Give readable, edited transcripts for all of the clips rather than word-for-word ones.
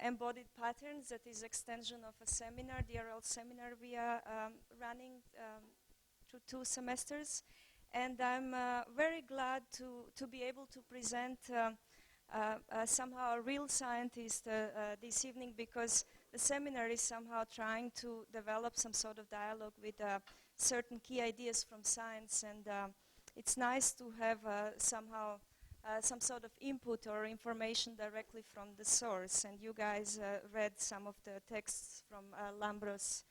Embodied Patterns, that is extension of a seminar, the DRL seminar we are running through 2 semesters. And I'm very glad to be able to present somehow a real scientist this evening, because the seminar is somehow trying to develop some sort of dialogue with certain key ideas from science, and it's nice to have somehow some sort of input or information directly from the source. And you guys read some of the texts from Lambros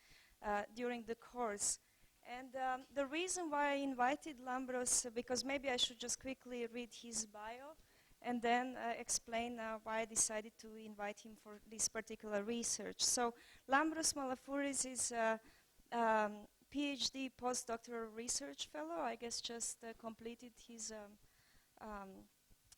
during the course. And the reason why I invited Lambros, because maybe I should just quickly read his bio and then explain why I decided to invite him for this particular research. So Lambros Malafouris is a PhD Post-Doctoral Research Fellow. I guess just completed his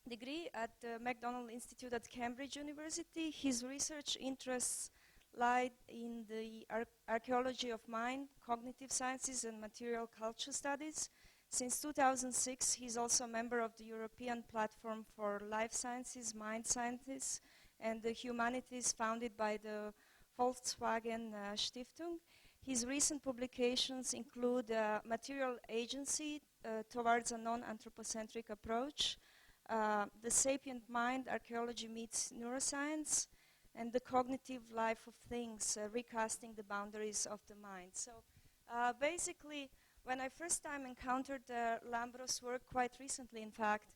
degree at the MacDonald Institute at Cambridge University. His research interests lie in the archaeology of mind, cognitive sciences, and material culture studies. Since 2006, he's also a member of the European Platform for Life Sciences, Mind Sciences, and the Humanities, founded by the Volkswagen Stiftung. His recent publications include Material Agency Towards a Non-Anthropocentric Approach, The Sapient Mind, Archaeology Meets Neuroscience, and The Cognitive Life of Things, Recasting the Boundaries of the Mind. So basically, when I first time encountered Lambros' work, quite recently in fact,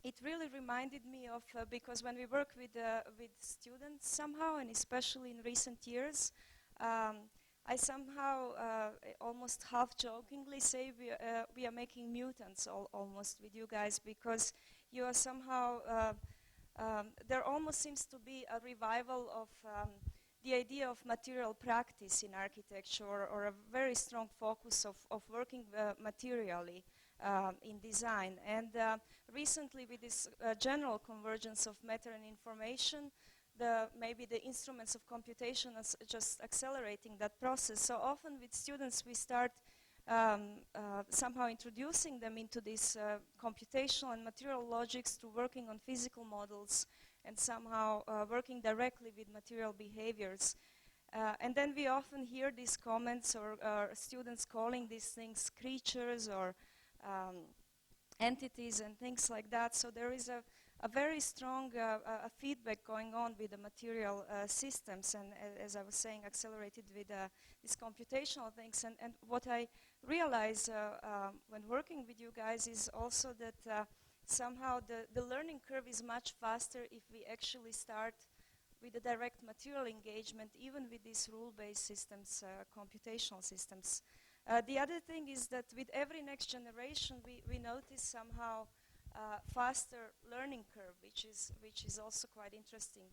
it really reminded me of, because when we work with students somehow, and especially in recent years, I somehow almost half-jokingly say we are making mutants almost with you guys, because you are somehow, there almost seems to be a revival of the idea of material practice in architecture, or a very strong focus of working materially in design. And recently, with this general convergence of matter and information, maybe the instruments of computation is just accelerating that process. So often with students we start somehow introducing them into this computational and material logics through working on physical models and somehow working directly with material behaviors. And then we often hear these comments, or students calling these things creatures or entities and things like that. So there is a very strong feedback going on with the material systems, and as I was saying, accelerated with these computational things. And what I realize when working with you guys is also that somehow the learning curve is much faster if we actually start with the direct material engagement, even with these rule-based systems, computational systems. The other thing is that with every next generation, we notice somehow faster learning curve, which is also quite interesting.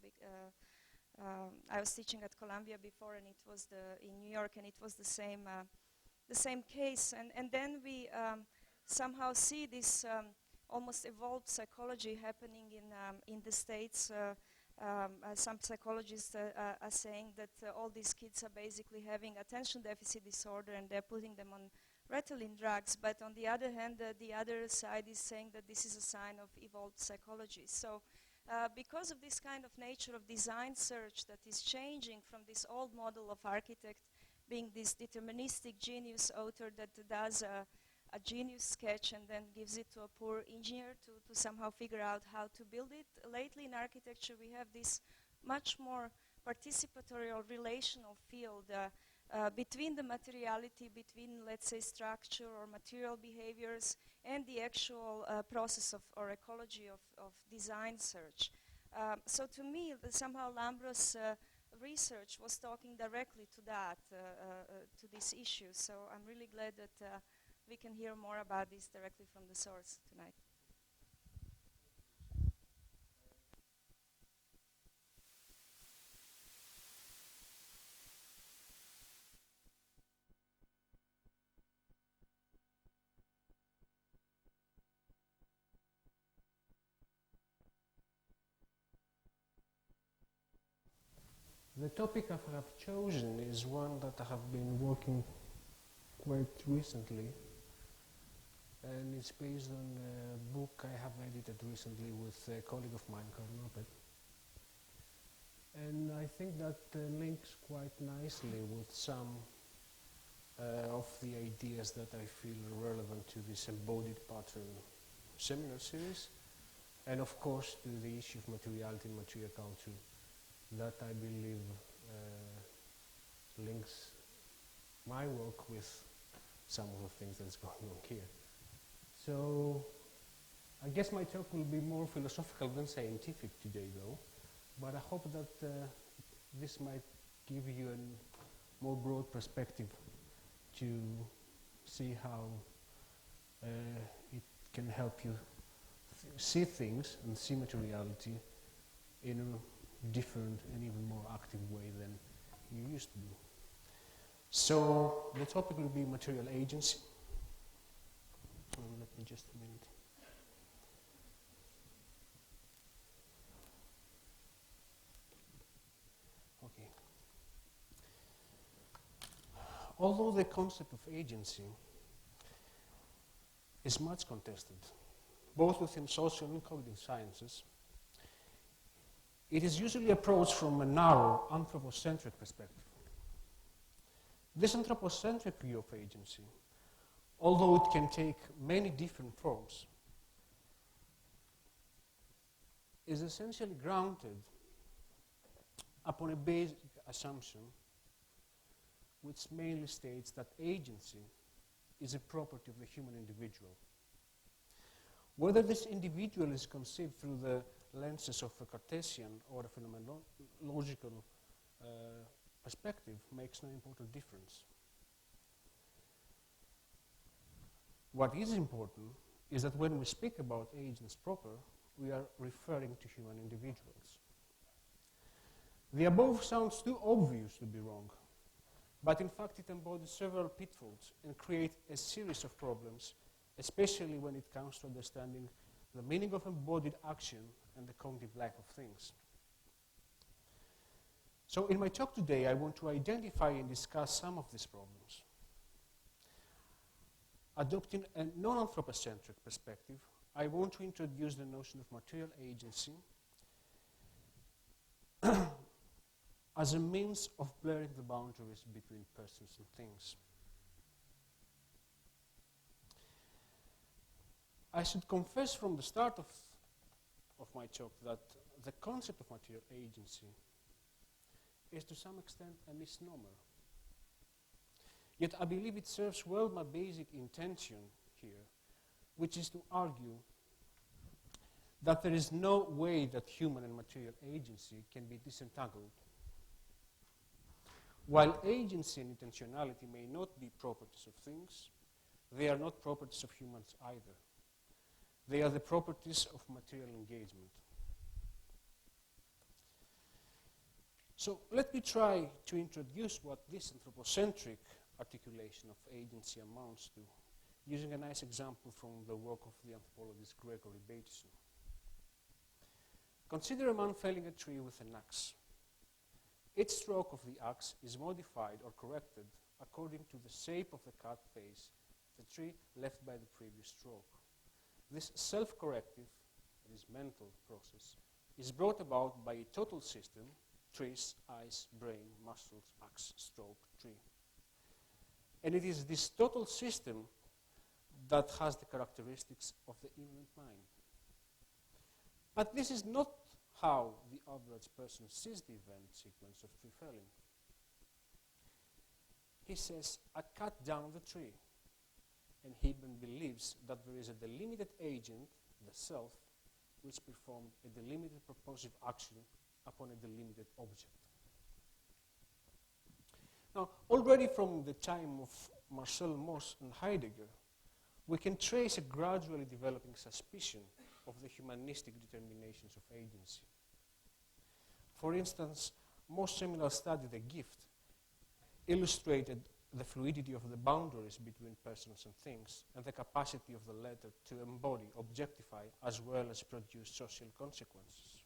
I was teaching at Columbia before, and it was in New York, and it was the same case. And then we somehow see this almost evolved psychology happening in the States. Some psychologists are saying that all these kids are basically having attention deficit disorder, and they're putting them on Ritalin drugs. But on the other hand, the other side is saying that this is a sign of evolved psychology. So because of this kind of nature of design search that is changing from this old model of architect being this deterministic genius author that does a genius sketch and then gives it to a poor engineer to somehow figure out how to build it. Lately in architecture we have this much more participatory or relational field between the materiality, between, let's say, structure or material behaviors and the actual process of or ecology of design search. So to me, somehow Lambros' research was talking directly to that, to this issue. So I'm really glad that we can hear more about this directly from the source tonight. The topic I have chosen is one that I have been working quite recently, and it's based on a book I have edited recently with a colleague of mine, Carl Nopet. that links quite nicely with some of the ideas that I feel are relevant to this Embodied Pattern Seminar Series, and of course to the issue of materiality and material culture that I believe links my work with some of the things that's going on here. So I guess my talk will be more philosophical than scientific today though, but I hope that this might give you a more broad perspective to see how it can help you see things and see materiality in a different and even more active way than you used to do. So the topic will be material agency. Let me just a minute. Okay. Although the concept of agency is much contested, both within social and cognitive sciences, it is usually approached from a narrow anthropocentric perspective. This anthropocentric view of agency, although it can take many different forms, is essentially grounded upon a basic assumption which mainly states that agency is a property of the human individual. Whether this individual is conceived through the lenses of a Cartesian or a phenomenological perspective makes no important difference. What is important is that when we speak about agents proper, we are referring to human individuals. The above sounds too obvious to be wrong, but in fact it embodies several pitfalls and creates a series of problems, especially when it comes to understanding the meaning of embodied action and the cognitive life of things. So in my talk today, I want to identify and discuss some of these problems. Adopting a non-anthropocentric perspective, I want to introduce the notion of material agency as a means of blurring the boundaries between persons and things. I should confess from the start of my talk that the concept of material agency is to some extent a misnomer. Yet I believe it serves well my basic intention here, which is to argue that there is no way that human and material agency can be disentangled. While agency and intentionality may not be properties of things, they are not properties of humans either. They are the properties of material engagement. So let me try to introduce what this anthropocentric articulation of agency amounts to, using a nice example from the work of the anthropologist Gregory Bateson. Consider a man felling a tree with an axe. Each stroke of the axe is modified or corrected according to the shape of the cut face of the tree left by the previous stroke. This self-corrective, that is mental process, is brought about by a total system: trees, eyes, brain, muscles, axe, stroke, tree. And it is this total system that has the characteristics of the immanent mind. But this is not how the average person sees the event sequence of tree felling. He says, I cut down the tree. And he even believes that there is a delimited agent, the self, which performed a delimited purposive action upon a delimited object. Now, already from the time of Marcel Mauss and Heidegger, we can trace a gradually developing suspicion of the humanistic determinations of agency. For instance, Mauss' seminal study, The Gift, illustrated the fluidity of the boundaries between persons and things, and the capacity of the latter to embody, objectify, as well as produce social consequences.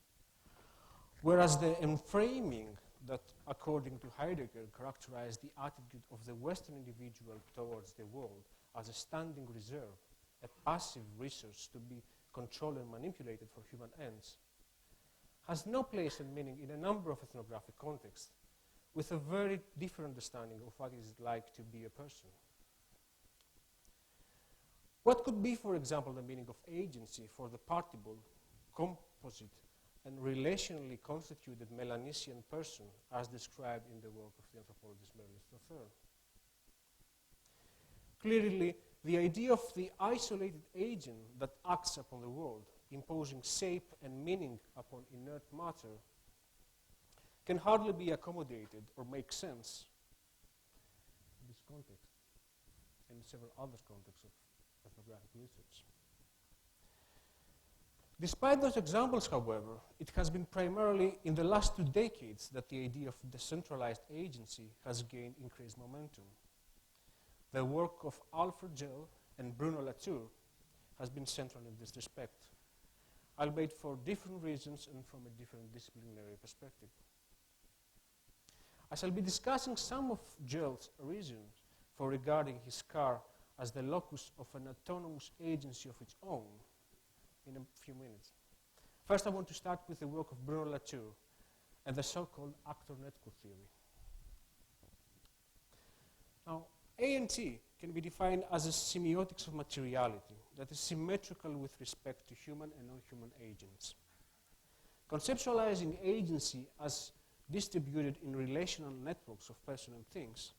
Whereas the enframing that, according to Heidegger, characterized the attitude of the Western individual towards the world as a standing reserve, a passive resource to be controlled and manipulated for human ends, has no place and meaning in a number of ethnographic contexts, with a very different understanding of what it is like to be a person. What could be, for example, the meaning of agency for the partible, composite, and relationally constituted Melanesian person as described in the work of the anthropologist Merlis III? Clearly, the idea of the isolated agent that acts upon the world, imposing shape and meaning upon inert matter, can hardly be accommodated or make sense in this context and in several other contexts of ethnographic research. Despite those examples, however, it has been primarily in the last 2 decades that the idea of decentralized agency has gained increased momentum. The work of Alfred Gell and Bruno Latour has been central in this respect, albeit for different reasons and from a different disciplinary perspective. I shall be discussing some of Gell's reasons for regarding his car as the locus of an autonomous agency of its own in a few minutes. First, I want to start with the work of Bruno Latour and the so-called actor-network theory. Now, ANT can be defined as a semiotics of materiality that is symmetrical with respect to human and non-human agents. Conceptualizing agency as distributed in relational networks of person and things,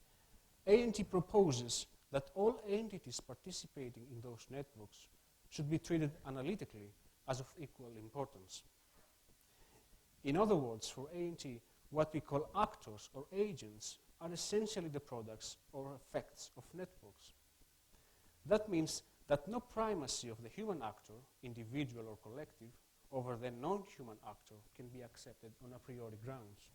ANT proposes that all entities participating in those networks should be treated analytically as of equal importance. In other words, for ANT, what we call actors or agents are essentially the products or effects of networks. That means that no primacy of the human actor, individual or collective, over the non-human actor can be accepted on a priori grounds.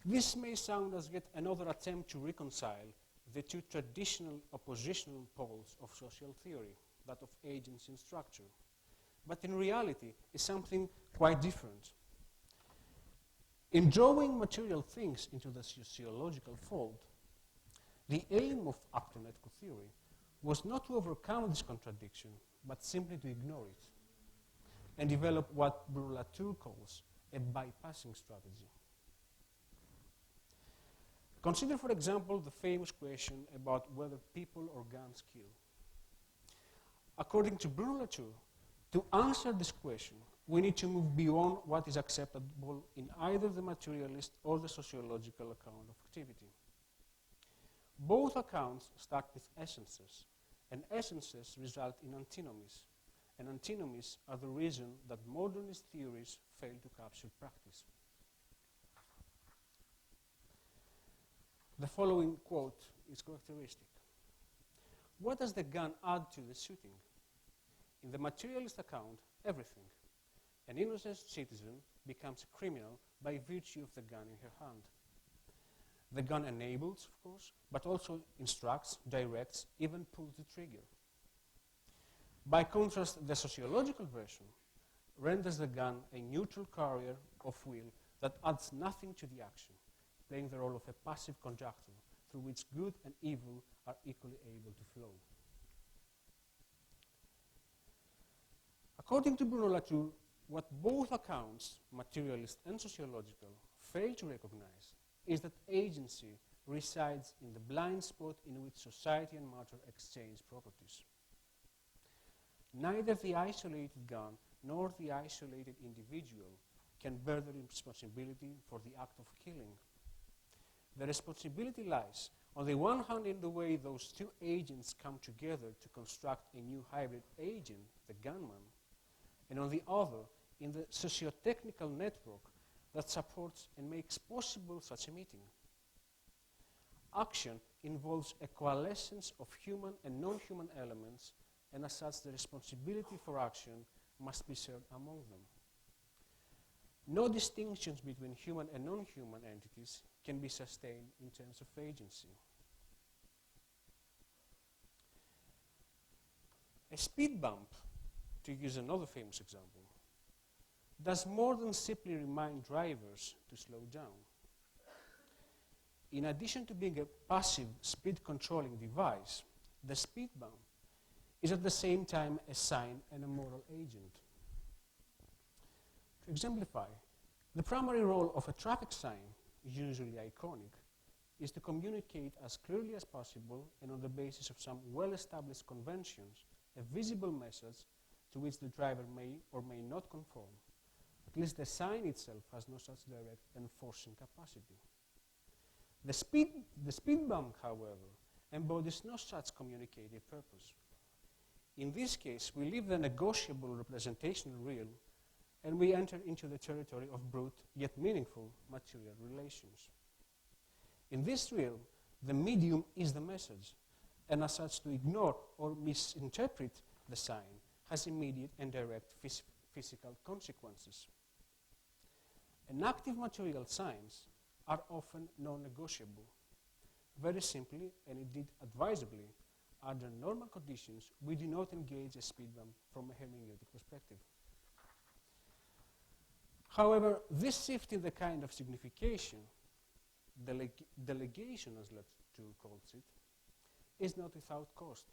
This may sound as yet another attempt to reconcile the 2 traditional oppositional poles of social theory, that of agency and structure, but in reality is something quite different. In drawing material things into the sociological fold, the aim of actor-network theory was not to overcome this contradiction, but simply to ignore it and develop what Bruno Latour calls a bypassing strategy. Consider, for example, the famous question about whether people or guns kill. According to Bruno Latour, to answer this question, we need to move beyond what is acceptable in either the materialist or the sociological account of activity. Both accounts start with essences, and essences result in antinomies, and antinomies are the reason that modernist theories fail to capture practice. The following quote is characteristic. What does the gun add to the shooting? In the materialist account, everything. An innocent citizen becomes a criminal by virtue of the gun in her hand. The gun enables, of course, but also instructs, directs, even pulls the trigger. By contrast, the sociological version renders the gun a neutral carrier of will that adds nothing to the action, playing the role of a passive conductor through which good and evil are equally able to flow. According to Bruno Latour, what both accounts, materialist and sociological, fail to recognize is that agency resides in the blind spot in which society and matter exchange properties. Neither the isolated gun nor the isolated individual can bear the responsibility for the act of killing. The responsibility lies, on the one hand, in the way those 2 agents come together to construct a new hybrid agent, the gunman, and on the other, in the socio-technical network that supports and makes possible such a meeting. Action involves a coalescence of human and non-human elements, and as such, the responsibility for action must be shared among them. No distinctions between human and non-human entities can be sustained in terms of agency. A speed bump, to use another famous example, does more than simply remind drivers to slow down. In addition to being a passive speed controlling device, the speed bump is at the same time a sign and a moral agent. exemplify, the primary role of a traffic sign, usually iconic, is to communicate as clearly as possible and on the basis of some well-established conventions, a visible message to which the driver may or may not conform. At least the sign itself has no such direct enforcing capacity. The speed bump, however, embodies no such communicative purpose. In this case, we leave the negotiable representational realm and we enter into the territory of brute yet meaningful material relations. In this realm, the medium is the message, and as such, to ignore or misinterpret the sign has immediate and direct physical consequences. Enactive material signs are often non-negotiable. Very simply, and indeed advisably, under normal conditions, we do not engage a speed bump from a hermeneutic perspective. However, this shift in the kind of signification, delegation as Lecture calls it, is not without cost.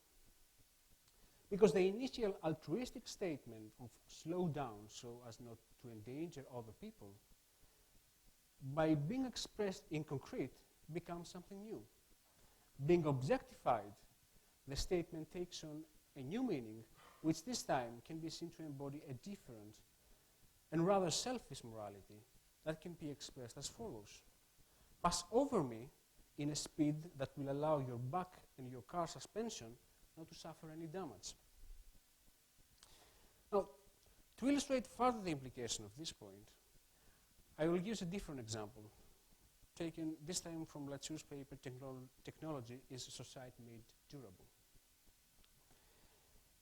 Because the initial altruistic statement of slow down so as not to endanger other people, by being expressed in concrete, becomes something new. Being objectified, the statement takes on a new meaning, which this time can be seen to embody a different and rather selfish morality that can be expressed as follows. Pass over me in a speed that will allow your back and your car suspension not to suffer any damage. Now, to illustrate further the implication of this point, I will use a different example, taken this time from Latou's paper, Technology is a Society Made Durable.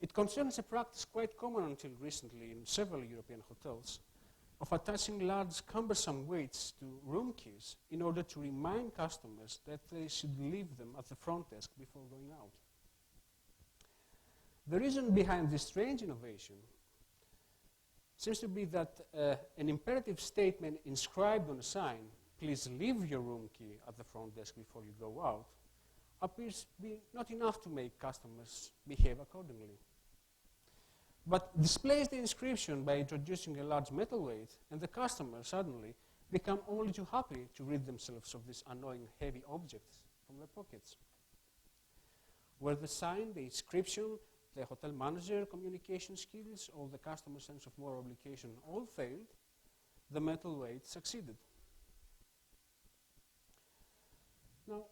It concerns a practice quite common until recently in several European hotels of attaching large cumbersome weights to room keys in order to remind customers that they should leave them at the front desk before going out. The reason behind this strange innovation seems to be that an imperative statement inscribed on a sign, please leave your room key at the front desk before you go out, appears to be not enough to make customers behave accordingly. But displays the inscription by introducing a large metal weight, and the customers suddenly become only too happy to rid themselves of these annoying heavy objects from their pockets. Where the sign, the inscription, the hotel manager communication skills, or the customer sense of moral obligation all failed, the metal weight succeeded. Now,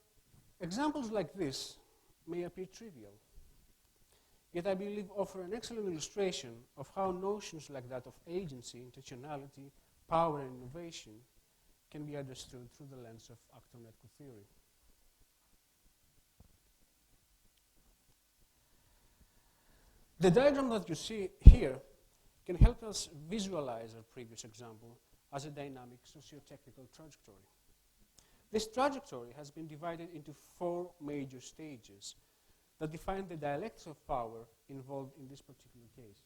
examples like this may appear trivial, yet I believe offer an excellent illustration of how notions like that of agency, intentionality, power, and innovation can be understood through the lens of actor-network theory. The diagram that you see here can help us visualize our previous example as a dynamic socio-technical trajectory. This trajectory has been divided into 4 major stages that define the dialectics of power involved in this particular case.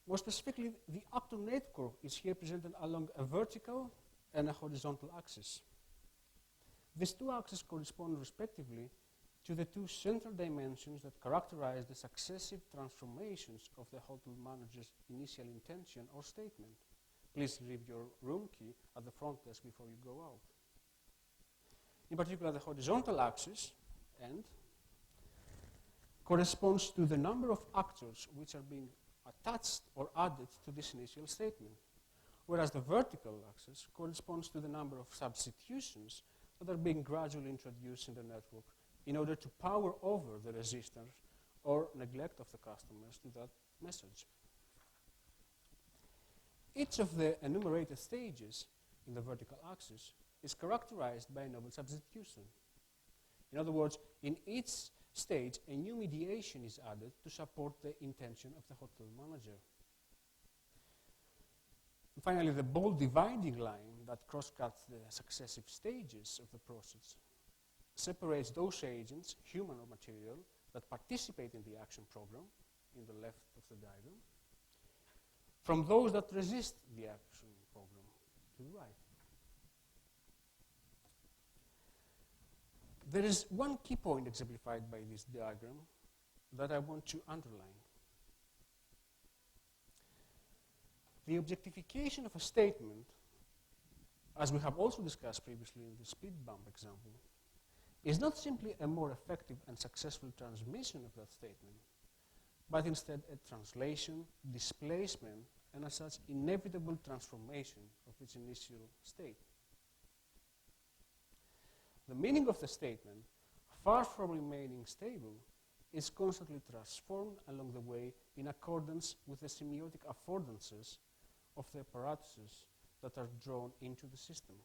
More specifically, the actor network is here presented along a vertical and a horizontal axis. These 2 axes correspond respectively to the 2 central dimensions that characterize the successive transformations of the hotel manager's initial intention or statement. Please leave your room key at the front desk before you go out. In particular, the horizontal axis, end, corresponds to the number of actors which are being attached or added to this initial statement, whereas the vertical axis corresponds to the number of substitutions that are being gradually introduced in the network in order to power over the resistance or neglect of the customers to that message. Each of the enumerated stages in the vertical axis is characterized by a novel substitution. In other words, in each stage, a new mediation is added to support the intention of the hotel manager. And finally, the bold dividing line that cross-cuts the successive stages of the process separates those agents, human or material, that participate in the action program, in the left of the diagram, from those that resist the action program, to the right. There is one key point exemplified by this diagram that I want to underline. The objectification of a statement, as we have also discussed previously in the speed bump example, is not simply a more effective and successful transmission of that statement, but instead a translation, displacement, and as such inevitable transformation of its initial state. The meaning of the statement, far from remaining stable, is constantly transformed along the way in accordance with the semiotic affordances of the apparatuses that are drawn into the system.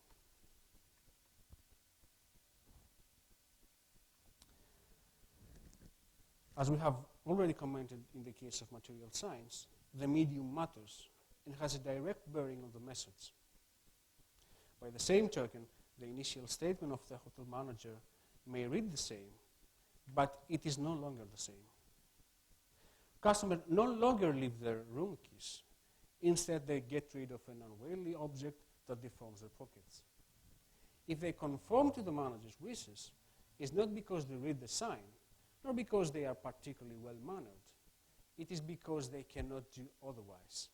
As we have already commented in the case of material science, the medium matters and has a direct bearing on the message. By the same token, the initial statement of the hotel manager may read the same, but it is no longer the same. Customers no longer leave their room keys. Instead, they get rid of an unwieldy object that deforms their pockets. If they conform to the manager's wishes, it's not because they read the sign, nor because they are particularly well-mannered. It is because they cannot do otherwise.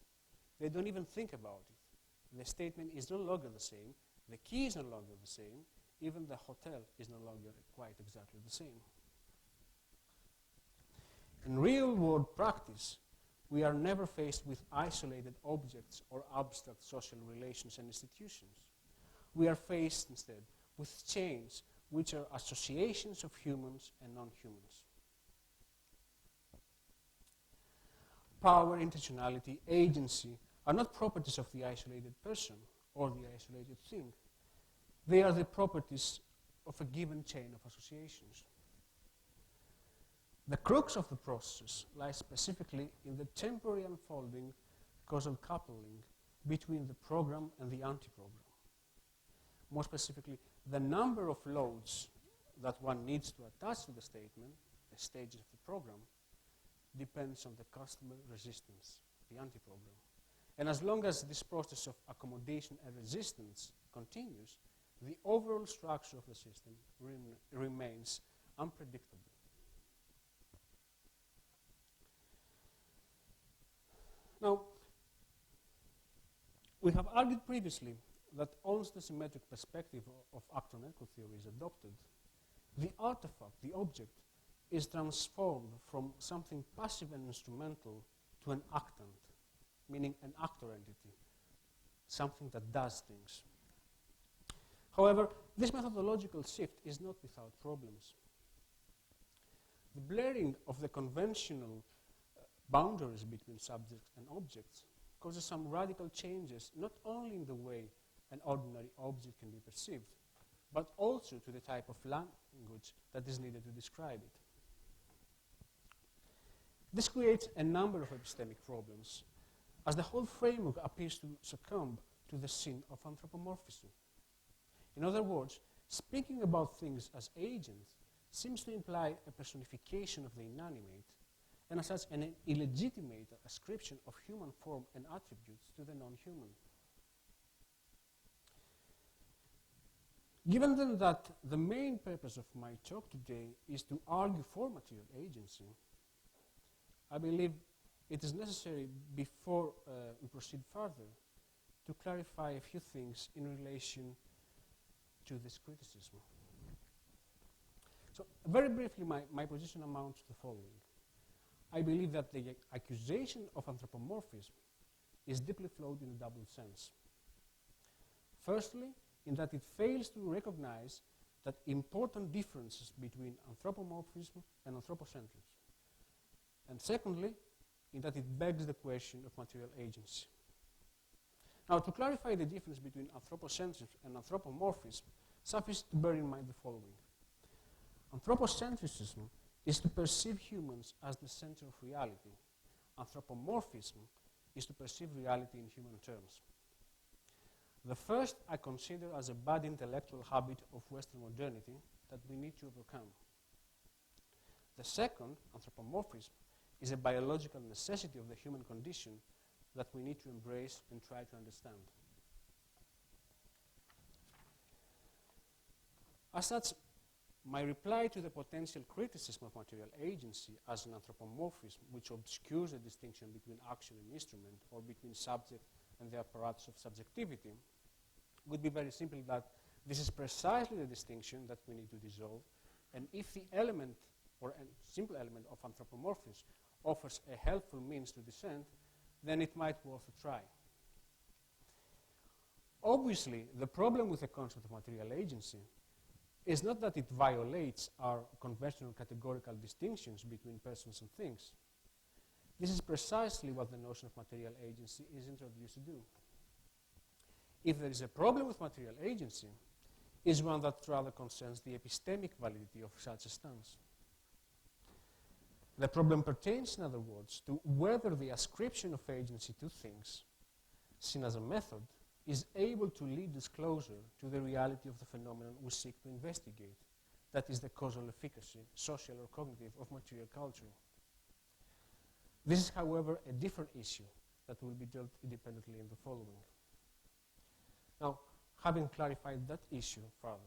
They don't even think about it. The statement is no longer the same, the key is no longer the same, even the hotel is no longer quite exactly the same. In real-world practice, we are never faced with isolated objects or abstract social relations and institutions. We are faced instead with chains which are associations of humans and non-humans. Power, intentionality, agency are not properties of the isolated person or the isolated thing. They are the properties of a given chain of associations. The crux of the process lies specifically in the temporary unfolding causal coupling between the program and the anti-program. More specifically, the number of loads that one needs to attach to the statement, the stages of the program, depends on the customer resistance, the anti-program. And as long as this process of accommodation and resistance continues, the overall structure of the system remains unpredictable. Now, we have argued previously that once the symmetric perspective of actor-echo theory is adopted, the artifact, the object, is transformed from something passive and instrumental to an actant, meaning an actor entity, something that does things. However, this methodological shift is not without problems. The blurring of the conventional boundaries between subjects and objects causes some radical changes, not only in the way an ordinary object can be perceived, but also to the type of language that is needed to describe it. This creates a number of epistemic problems, as the whole framework appears to succumb to the sin of anthropomorphism. In other words, speaking about things as agents seems to imply a personification of the inanimate, and as such an illegitimate ascription of human form and attributes to the non-human. Given then that the main purpose of my talk today is to argue for material agency, I believe it is necessary, before we proceed further, to clarify a few things in relation to this criticism. So, very briefly, my position amounts to the following. I believe that the accusation of anthropomorphism is deeply flawed in a double sense. Firstly, in that it fails to recognize that important differences between anthropomorphism and anthropocentrism. And secondly, in that it begs the question of material agency. Now, to clarify the difference between anthropocentrism and anthropomorphism, suffice to bear in mind the following. Anthropocentrism is to perceive humans as the center of reality. Anthropomorphism is to perceive reality in human terms. The first I consider as a bad intellectual habit of Western modernity that we need to overcome. The second, anthropomorphism, is a biological necessity of the human condition that we need to embrace and try to understand. As such, my reply to the potential criticism of material agency as an anthropomorphism which obscures the distinction between action and instrument, or between subject and the apparatus of subjectivity, would be very simple, that this is precisely the distinction that we need to dissolve, and if the element, or a simple element of anthropomorphism, offers a helpful means to descent, then it might be worth a try. Obviously, the problem with the concept of material agency is not that it violates our conventional categorical distinctions between persons and things. This is precisely what the notion of material agency is introduced to do. If there is a problem with material agency, it is one that rather concerns the epistemic validity of such a stance. The problem pertains, in other words, to whether the ascription of agency to things, seen as a method, is able to lead us closer to the reality of the phenomenon we seek to investigate, that is the causal efficacy, social or cognitive, of material culture. This is, however, a different issue that will be dealt independently in the following. Now, having clarified that issue further,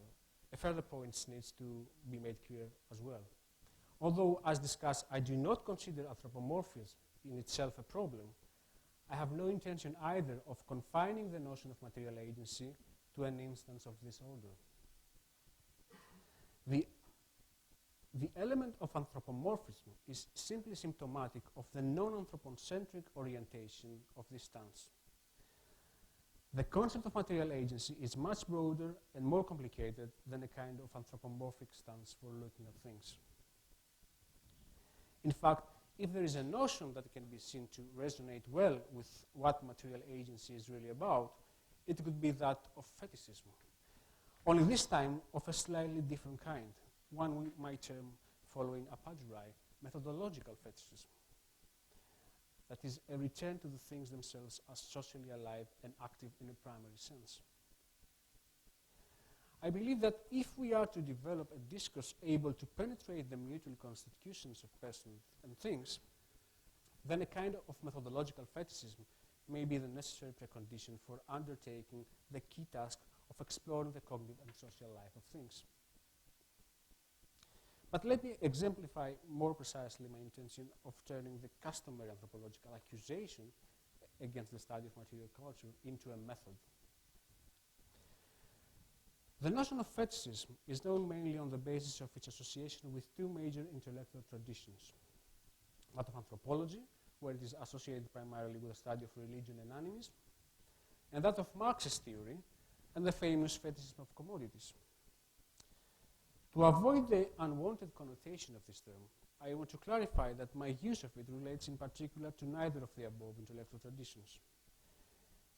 a further point needs to be made clear as well. Although, as discussed, I do not consider anthropomorphism in itself a problem, I have no intention either of confining the notion of material agency to an instance of this order. The element of anthropomorphism is simply symptomatic of the non-anthropocentric orientation of this stance. The concept of material agency is much broader and more complicated than a kind of anthropomorphic stance for looking at things. In fact, if there is a notion that can be seen to resonate well with what material agency is really about, it could be that of fetishism. Only this time of a slightly different kind, one we might term, following Apagrai, methodological fetishism. That is, a return to the things themselves as socially alive and active in a primary sense. I believe that if we are to develop a discourse able to penetrate the mutual constitutions of persons and things, then a kind of methodological fetishism may be the necessary precondition for undertaking the key task of exploring the cognitive and social life of things. But let me exemplify more precisely my intention of turning the customary anthropological accusation against the study of material culture into a method. The notion of fetishism is known mainly on the basis of its association with two major intellectual traditions, that of anthropology, where it is associated primarily with the study of religion and animism, and that of Marxist theory and the famous fetishism of commodities. To avoid the unwanted connotation of this term, I want to clarify that my use of it relates in particular to neither of the above intellectual traditions.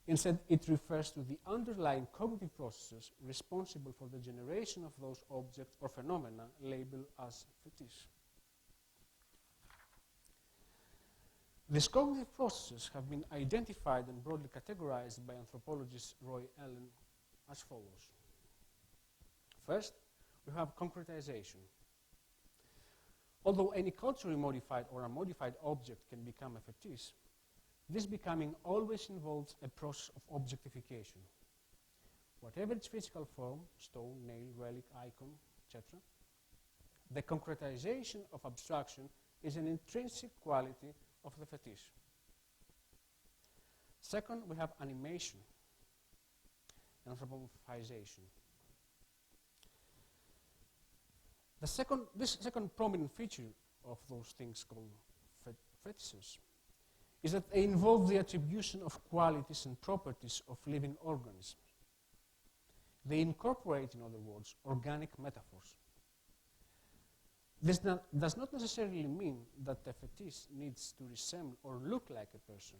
Instead, it refers to the underlying cognitive processes responsible for the generation of those objects or phenomena labeled as fetish. These cognitive processes have been identified and broadly categorized by anthropologist Roy Allen as follows. First, we have concretization. Although any culturally modified or unmodified object can become a fetish, this becoming always involves a process of objectification. Whatever its physical form, stone, nail, relic, icon, etc., the concretization of abstraction is an intrinsic quality of the fetish. Second, we have animation, anthropomorphization. This second prominent feature of those things called fetishes is that they involve the attribution of qualities and properties of living organisms. They incorporate, in other words, organic metaphors. This does not necessarily mean that the fetish needs to resemble or look like a person.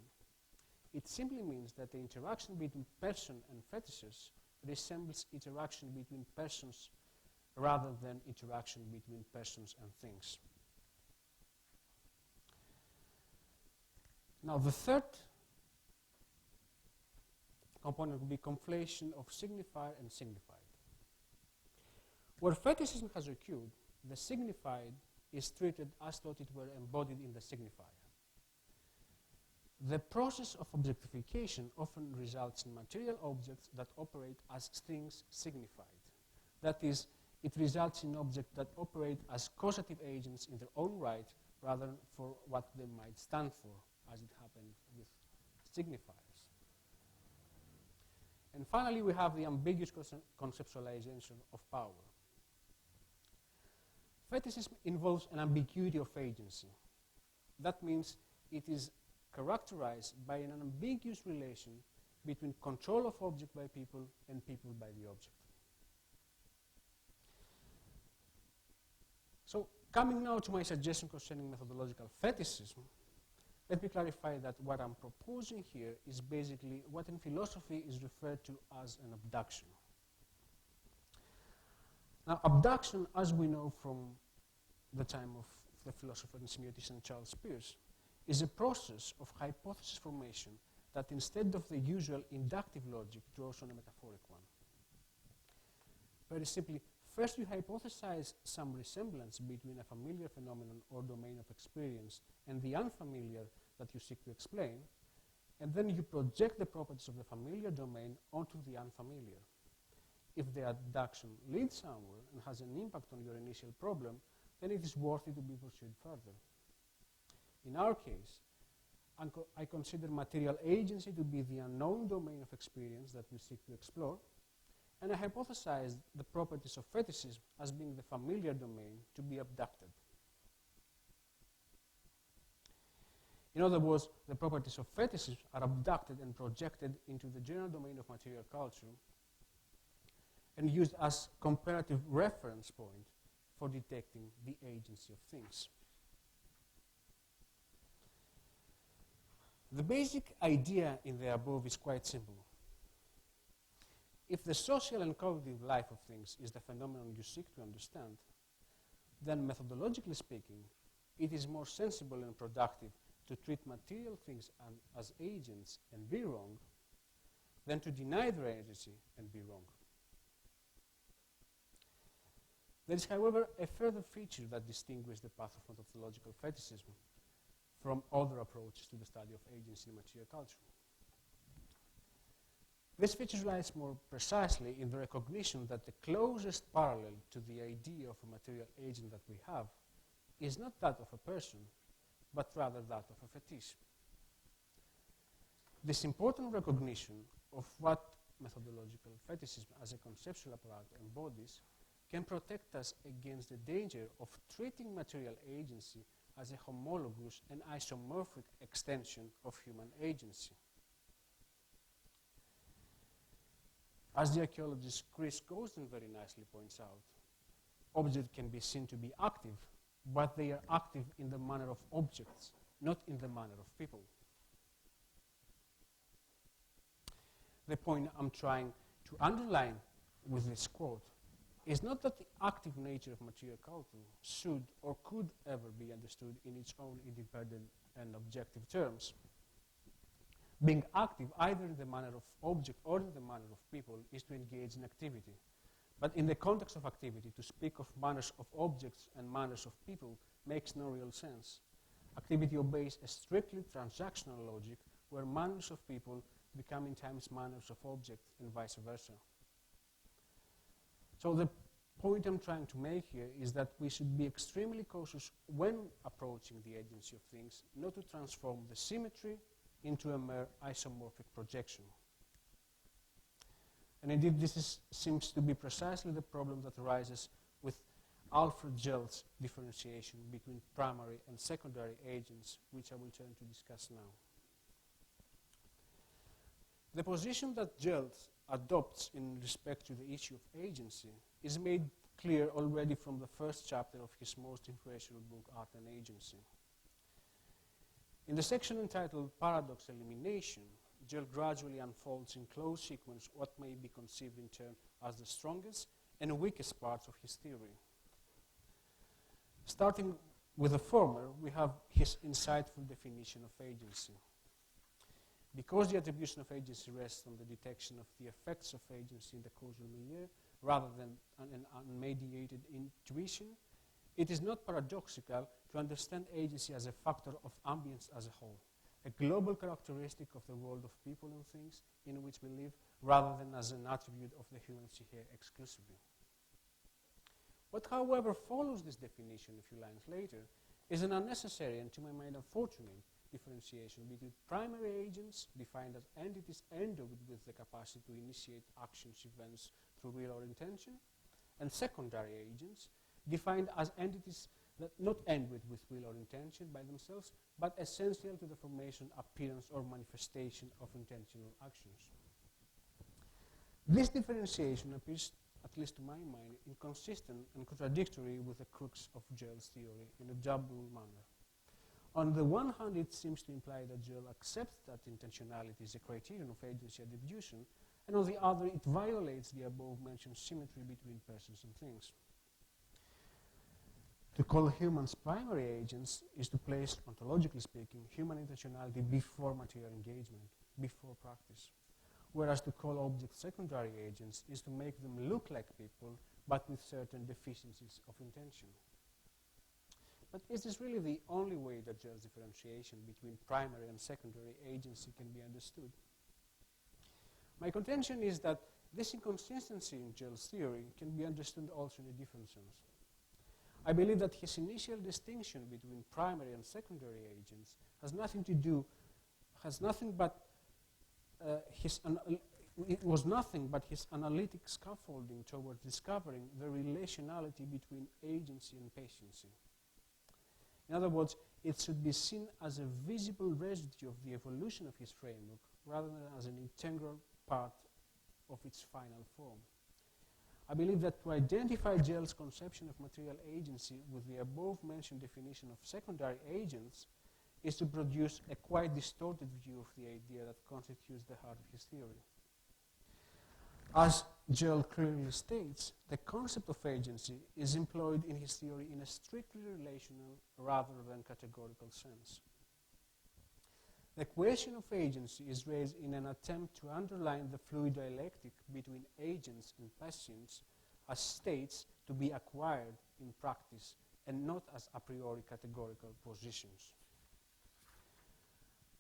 It simply means that the interaction between person and fetishes resembles interaction between persons rather than interaction between persons and things. Now, the third component would be conflation of signifier and signified. Where fetishism has occurred, the signified is treated as though it were embodied in the signifier. The process of objectification often results in material objects that operate as things signified. That is, it results in objects that operate as causative agents in their own right rather than for what they might stand for, as it happened with signifiers. And finally, we have the ambiguous conceptualization of power. Fetishism involves an ambiguity of agency. That means it is characterized by an ambiguous relation between control of object by people and people by the object. So, coming now to my suggestion concerning methodological fetishism, let me clarify that what I'm proposing here is basically what in philosophy is referred to as an abduction. Now, abduction, as we know from the time of the philosopher and semiotician Charles Peirce, is a process of hypothesis formation that instead of the usual inductive logic draws on a metaphoric one. Very simply, first you hypothesize some resemblance between a familiar phenomenon or domain of experience and the unfamiliar that you seek to explain, and then you project the properties of the familiar domain onto the unfamiliar. If the abduction leads somewhere and has an impact on your initial problem, then it is worthy to be pursued further. In our case, I consider material agency to be the unknown domain of experience that we seek to explore, and I hypothesize the properties of fetishism as being the familiar domain to be abducted. In other words, the properties of fetishism are abducted and projected into the general domain of material culture and used as comparative reference point for detecting the agency of things. The basic idea in the above is quite simple. If the social and cognitive life of things is the phenomenon you seek to understand, then methodologically speaking, it is more sensible and productive to treat material things as agents and be wrong than to deny their agency and be wrong. There is, however, a further feature that distinguishes the path of methodological fetishism from other approaches to the study of agency in material culture. This feature lies more precisely in the recognition that the closest parallel to the idea of a material agent that we have is not that of a person, but rather that of a fetish. This important recognition of what methodological fetishism as a conceptual apparatus embodies can protect us against the danger of treating material agency as a homologous and isomorphic extension of human agency. As the archaeologist Chris Gosden very nicely points out, objects can be seen to be active, but they are active in the manner of objects, not in the manner of people. The point I'm trying to underline with this quote is not that the active nature of material culture should or could ever be understood in its own independent and objective terms. Being active either in the manner of object or in the manner of people is to engage in activity. But in the context of activity, to speak of manners of objects and manners of people makes no real sense. Activity obeys a strictly transactional logic where manners of people become in times manners of objects and vice versa. So the point I'm trying to make here is that we should be extremely cautious when approaching the agency of things, not to transform the symmetry into a mere isomorphic projection. And indeed, this seems to be precisely the problem that arises with Alfred Gelt's differentiation between primary and secondary agents, which I will turn to discuss now. The position that Gelt adopts in respect to the issue of agency is made clear already from the first chapter of his most influential book, Art and Agency. In the section entitled Paradox Elimination, Gelt gradually unfolds in close sequence what may be conceived in turn as the strongest and weakest parts of his theory. Starting with the former, we have his insightful definition of agency. Because the attribution of agency rests on the detection of the effects of agency in the causal milieu, rather than an unmediated intuition, it is not paradoxical to understand agency as a factor of ambience as a whole, a global characteristic of the world of people and things in which we live, rather than as an attribute of the human psyche exclusively. What, however, follows this definition a few lines later is an unnecessary and, to my mind, unfortunate differentiation between primary agents, defined as entities endowed with the capacity to initiate actions, events through will or intention, and secondary agents, defined as entities that not end with will or intention by themselves, but essential to the formation, appearance, or manifestation of intentional actions. This differentiation appears, at least to my mind, inconsistent and contradictory with the crux of Gell's theory in a double manner. On the one hand, it seems to imply that Gell accepts that intentionality is a criterion of agency attribution, and on the other, it violates the above-mentioned symmetry between persons and things. To call humans primary agents is to place, ontologically speaking, human intentionality before material engagement, before practice. Whereas to call objects secondary agents is to make them look like people, but with certain deficiencies of intention. But is this really the only way that Gell's differentiation between primary and secondary agency can be understood? My contention is that this inconsistency in Gell's theory can be understood also in a different sense. I believe that his initial distinction between primary and secondary agents has nothing to do, it was nothing but his analytic scaffolding towards discovering the relationality between agency and patiency. In other words, it should be seen as a visible residue of the evolution of his framework rather than as an integral part of its final form. I believe that to identify Gell's conception of material agency with the above-mentioned definition of secondary agents is to produce a quite distorted view of the idea that constitutes the heart of his theory. As Gell clearly states, the concept of agency is employed in his theory in a strictly relational rather than categorical sense. The question of agency is raised in an attempt to underline the fluid dialectic between agents and patients as states to be acquired in practice and not as a priori categorical positions.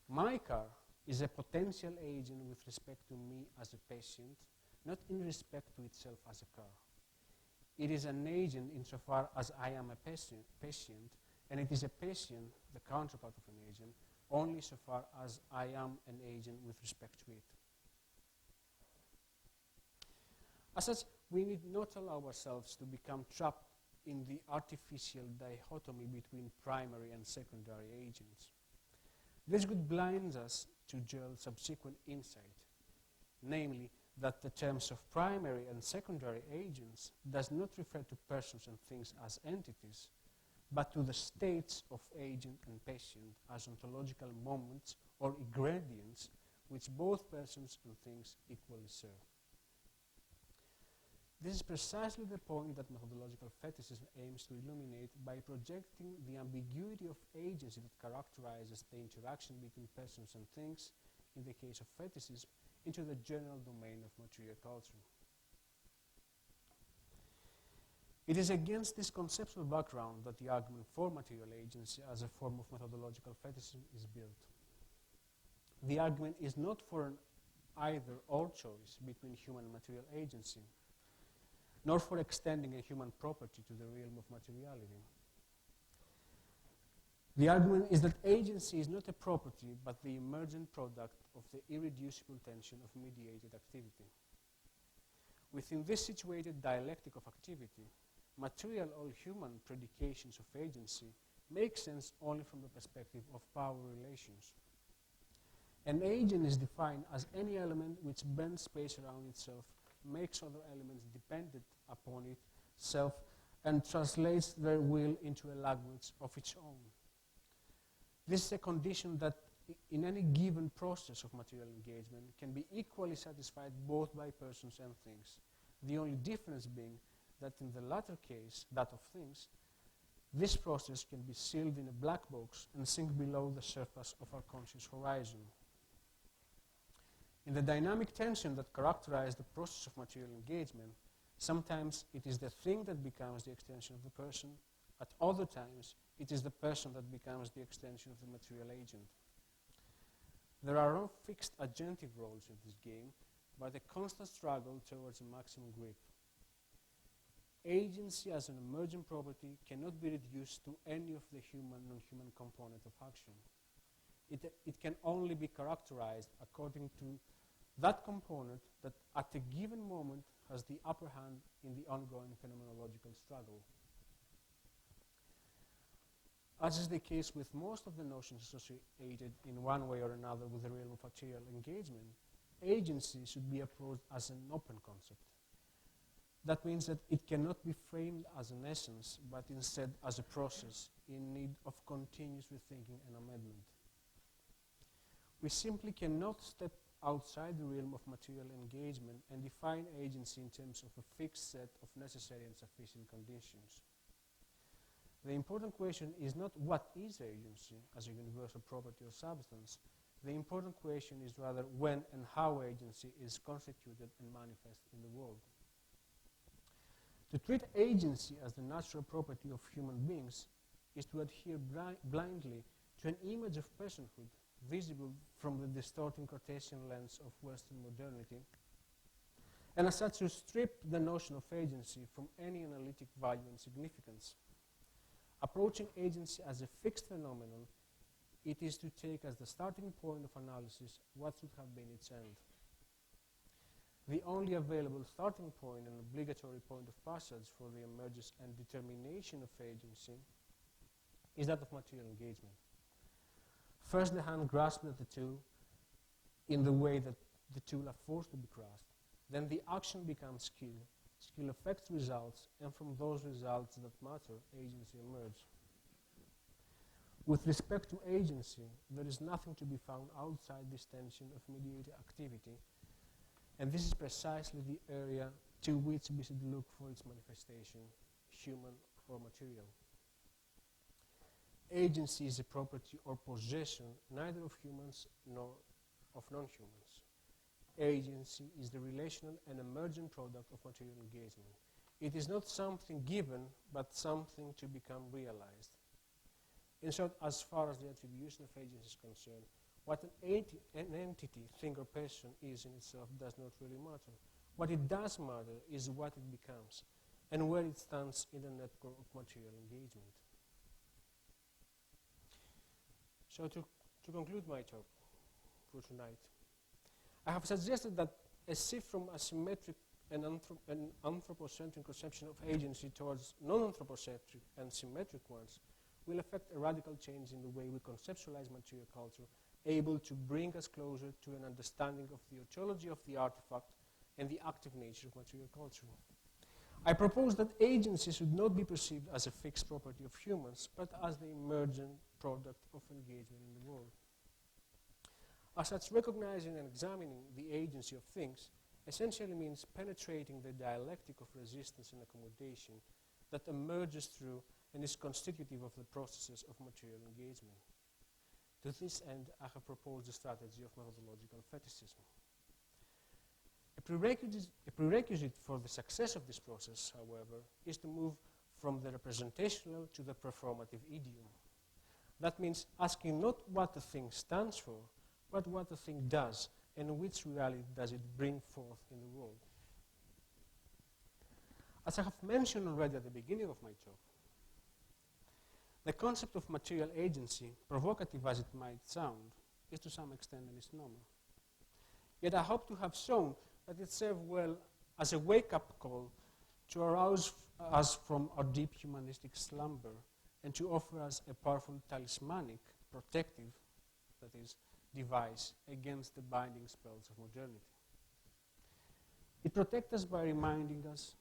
My car is a potential agent with respect to me as a patient, not in respect to itself as a car. It is an agent insofar as I am a patient, and it is a patient, the counterpart of an agent, only so far as I am an agent with respect to it. As such, we need not allow ourselves to become trapped in the artificial dichotomy between primary and secondary agents. This would blind us to Gell's subsequent insight, namely that the terms of primary and secondary agents does not refer to persons and things as entities, but to the states of agent and patient as ontological moments or ingredients which both persons and things equally serve. This is precisely the point that methodological fetishism aims to illuminate by projecting the ambiguity of agency that characterizes the interaction between persons and things, in the case of fetishism, into the general domain of material culture. It is against this conceptual background that the argument for material agency as a form of methodological fetishism is built. The argument is not for an either-or choice between human and material agency, nor for extending a human property to the realm of materiality. The argument is that agency is not a property, but the emergent product of the irreducible tension of mediated activity. Within this situated dialectic of activity, material or human predications of agency make sense only from the perspective of power relations. An agent is defined as any element which bends space around itself, makes other elements dependent upon itself, and translates their will into a language of its own. This is a condition that in any given process of material engagement can be equally satisfied both by persons and things, the only difference being that in the latter case, that of things, this process can be sealed in a black box and sink below the surface of our conscious horizon. In the dynamic tension that characterizes the process of material engagement, sometimes it is the thing that becomes the extension of the person. At other times, it is the person that becomes the extension of the material agent. There are no fixed agentive roles in this game, but a constant struggle towards a maximum grip. Agency as an emergent property cannot be reduced to any of the human non-human component of action. It can only be characterized according to that component that at a given moment has the upper hand in the ongoing phenomenological struggle. As is the case with most of the notions associated in one way or another with the realm of material engagement, agency should be approached as an open concept. That means that it cannot be framed as an essence, but instead as a process in need of continuous rethinking and amendment. We simply cannot step outside the realm of material engagement and define agency in terms of a fixed set of necessary and sufficient conditions. The important question is not what is agency as a universal property or substance. The important question is rather when and how agency is constituted and manifest in the world. To treat agency as the natural property of human beings is to adhere blindly to an image of personhood visible from the distorting Cartesian lens of Western modernity, and as such to strip the notion of agency from any analytic value and significance. Approaching agency as a fixed phenomenon, it is to take as the starting point of analysis what should have been its end. The only available starting point and obligatory point of passage for the emergence and determination of agency is that of material engagement. First, the hand grasps at the tool in the way that the tool are forced to be grasped. Then the action becomes skill. Skill affects results, and from those results that matter, agency emerges. With respect to agency, there is nothing to be found outside this tension of mediated activity, and this is precisely the area to which we should look for its manifestation, human or material. Agency is a property or possession neither of humans nor of non-humans. Agency is the relational and emergent product of material engagement. It is not something given, but something to become realized. In short, as far as the attribution of agency is concerned, what an entity, thing or person is in itself does not really matter. What it does matter is what it becomes and where it stands in the network of material engagement. So to conclude my talk for tonight, I have suggested that a shift from asymmetric and anthropocentric conception of agency towards non-anthropocentric and symmetric ones will affect a radical change in the way we conceptualize material culture, able to bring us closer to an understanding of the ontology of the artifact and the active nature of material culture. I propose that agency should not be perceived as a fixed property of humans, but as the emergent product of engagement in the world. As such, recognizing and examining the agency of things essentially means penetrating the dialectic of resistance and accommodation that emerges through and is constitutive of the processes of material engagement. To this end, I have proposed the strategy of methodological fetishism. A prerequisite for the success of this process, however, is to move from the representational to the performative idiom. That means asking not what the thing stands for, but what the thing does, and which reality does it bring forth in the world. As I have mentioned already at the beginning of my talk, the concept of material agency, provocative as it might sound, is to some extent a misnomer. Yet I hope to have shown that it served well as a wake-up call to arouse us from our deep humanistic slumber and to offer us a powerful talismanic, protective, that is, device against the binding spells of modernity. It protects us by reminding us,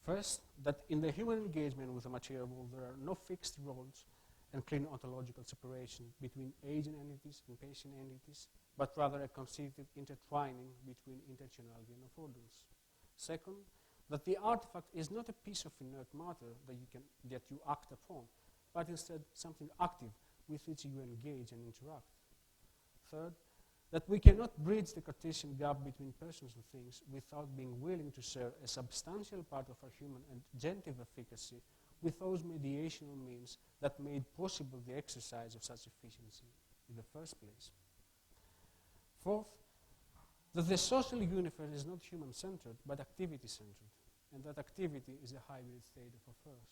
first, that in the human engagement with the material world there are no fixed roles and clean ontological separation between agent entities and patient entities, but rather a constitutive intertwining between intentionality and affordance. Second, that the artifact is not a piece of inert matter that you act upon, but instead something active with which you engage and interact. Third, that we cannot bridge the Cartesian gap between persons and things without being willing to share a substantial part of our human and generative efficacy with those mediational means that made possible the exercise of such efficiency in the first place. Fourth, that the social universe is not human-centered, but activity-centered. and that activity is a hybrid state of affairs.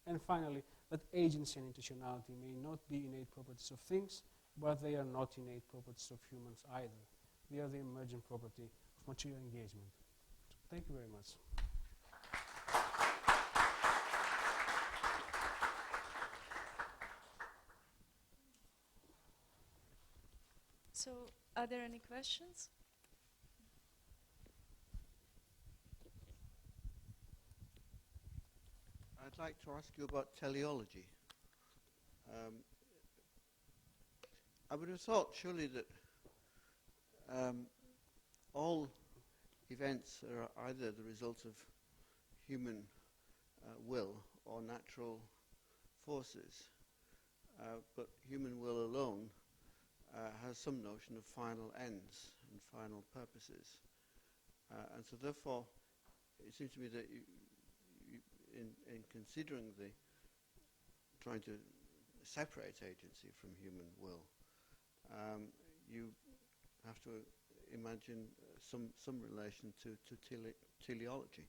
And finally, that agency and intentionality may not be innate properties of things, but they are not innate properties of humans either. They are the emergent property of material engagement. So thank you very much. So, are there any questions? I'd like to ask you about teleology. I would have thought surely that all events are either the result of human will or natural forces, but human will alone has some notion of final ends and final purposes. And so therefore, it seems to me that in considering trying to separate agency from human will, you have to imagine some relation to teleology.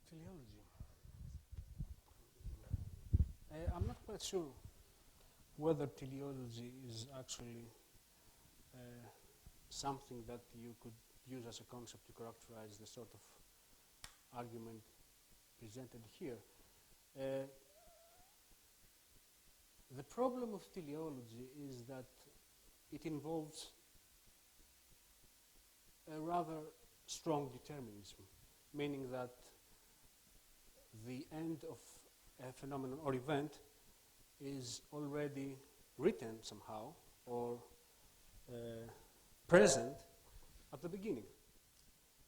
Teleology. I'm not quite sure whether teleology is actually something that you could use as a concept to characterize the sort of argument presented here. The problem of teleology is that it involves a rather strong determinism, meaning that the end of a phenomenon or event is already written somehow or present at the beginning,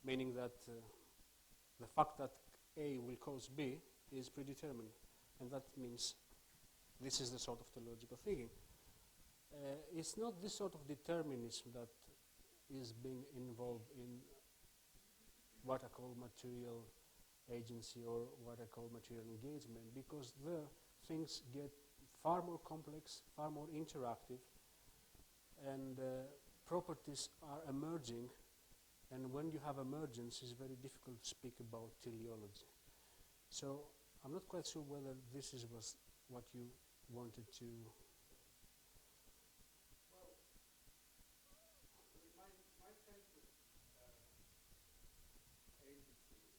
meaning that the fact that A will cause B is predetermined, and that means this is the sort of teleological thinking. It's not this sort of determinism that is being involved in what I call material agency or what I call material engagement, because there things get far more complex, far more interactive, and properties are emerging, and when you have emergence, it's very difficult to speak about teleology. So I'm not quite sure whether this was what you wanted to. Well, my sense of agency,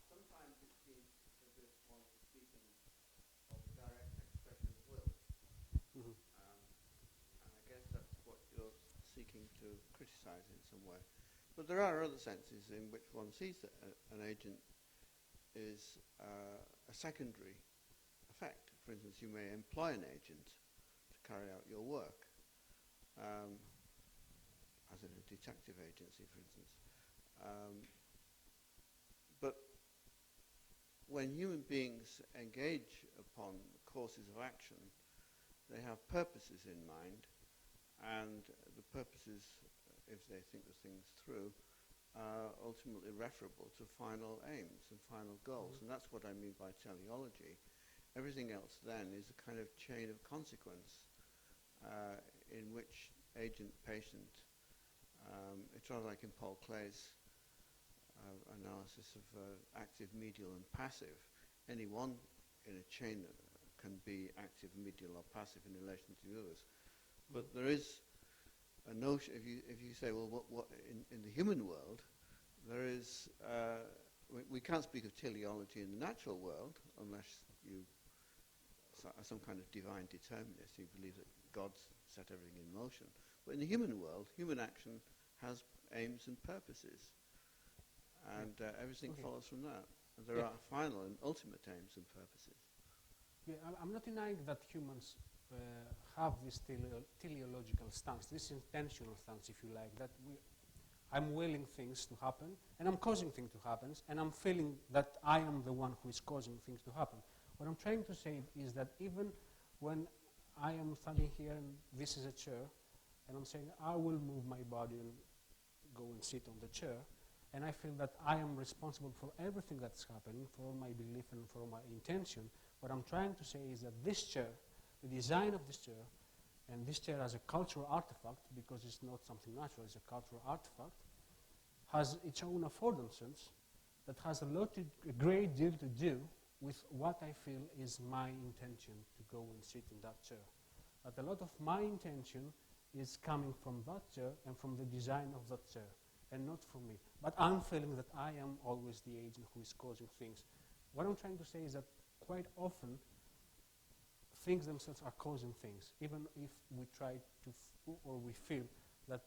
sometimes it seems as if one is speaking of direct expression of will. Mm-hmm. And I guess that's what you're seeking to criticize in some way. But there are other senses in which one sees that an agent is a secondary effect. For instance, you may employ an agent to carry out your work, as in a detective agency, for instance. But when human beings engage upon courses of action, they have purposes in mind, and the purposes, if they think the things through, are ultimately referable to final aims and final goals. And that's what I mean by teleology. Everything else then is a kind of chain of consequence in which agent-patient, it's rather like in Paul Clay's analysis of active, medial and passive. Any one in a chain can be active, medial or passive in relation to the others. But there is a notion, if you say, well, what in the human world, there is, we can't speak of teleology in the natural world unless you are some kind of divine determinist. You believe that God's set everything in motion. But in the human world, human action has aims and purposes. And everything follows from that. And there are final and ultimate aims and purposes. Yeah, I'm not denying that humans have this teleological stance, this intentional stance, if you like, that I'm willing things to happen, and I'm causing things to happen, and I'm feeling that I am the one who is causing things to happen. What I'm trying to say is that even when I am standing here and this is a chair, and I'm saying I will move my body and go and sit on the chair, and I feel that I am responsible for everything that's happening, for all my belief and for my intention, what I'm trying to say is that this chair, the design of this chair, and this chair as a cultural artifact, because it's not something natural, it's a cultural artifact, has its own affordances that has a great deal to do with what I feel is my intention to go and sit in that chair. But a lot of my intention is coming from that chair and from the design of that chair, and not from me. But I'm feeling that I am always the agent who is causing things. What I'm trying to say is that quite often things themselves are causing things, even if we try to, or we feel that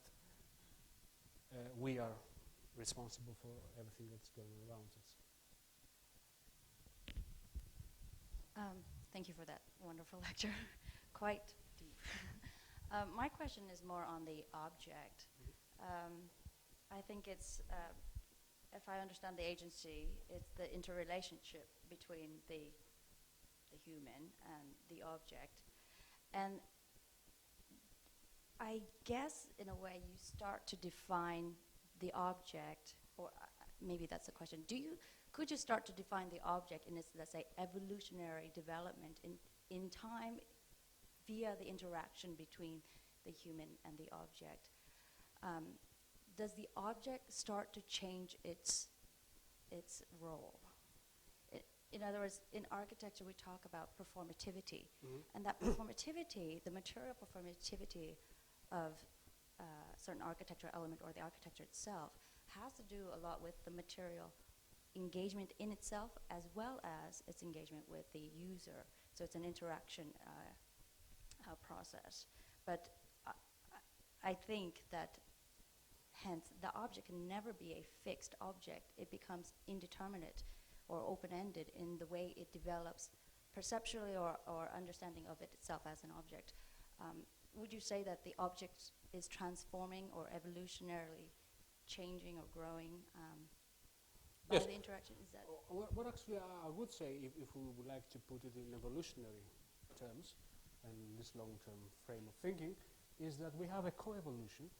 we are responsible for everything that's going around us. Thank you for that wonderful lecture. Quite deep. My question is more on the object. I think it's, if I understand the agency, it's the interrelationship between the human and the object. And I guess, in a way, you start to define the object, or maybe that's the question. Could you start to define the object in its, let's say, evolutionary development in time via the interaction between the human and the object? Does the object start to change its role? In other words, in architecture we talk about performativity, and that performativity, the material performativity of certain architectural element or the architecture itself, has to do a lot with the material engagement in itself as well as its engagement with the user. So it's an interaction process. But I think that hence the object can never be a fixed object. It becomes indeterminate or open-ended in the way it develops perceptually or understanding of it itself as an object. Would you say that the object is transforming or evolutionarily changing or growing by Yes. the interaction? Is that What actually I would say, if we would like to put it in evolutionary terms, and this long-term frame of thinking, is that we have a coevolution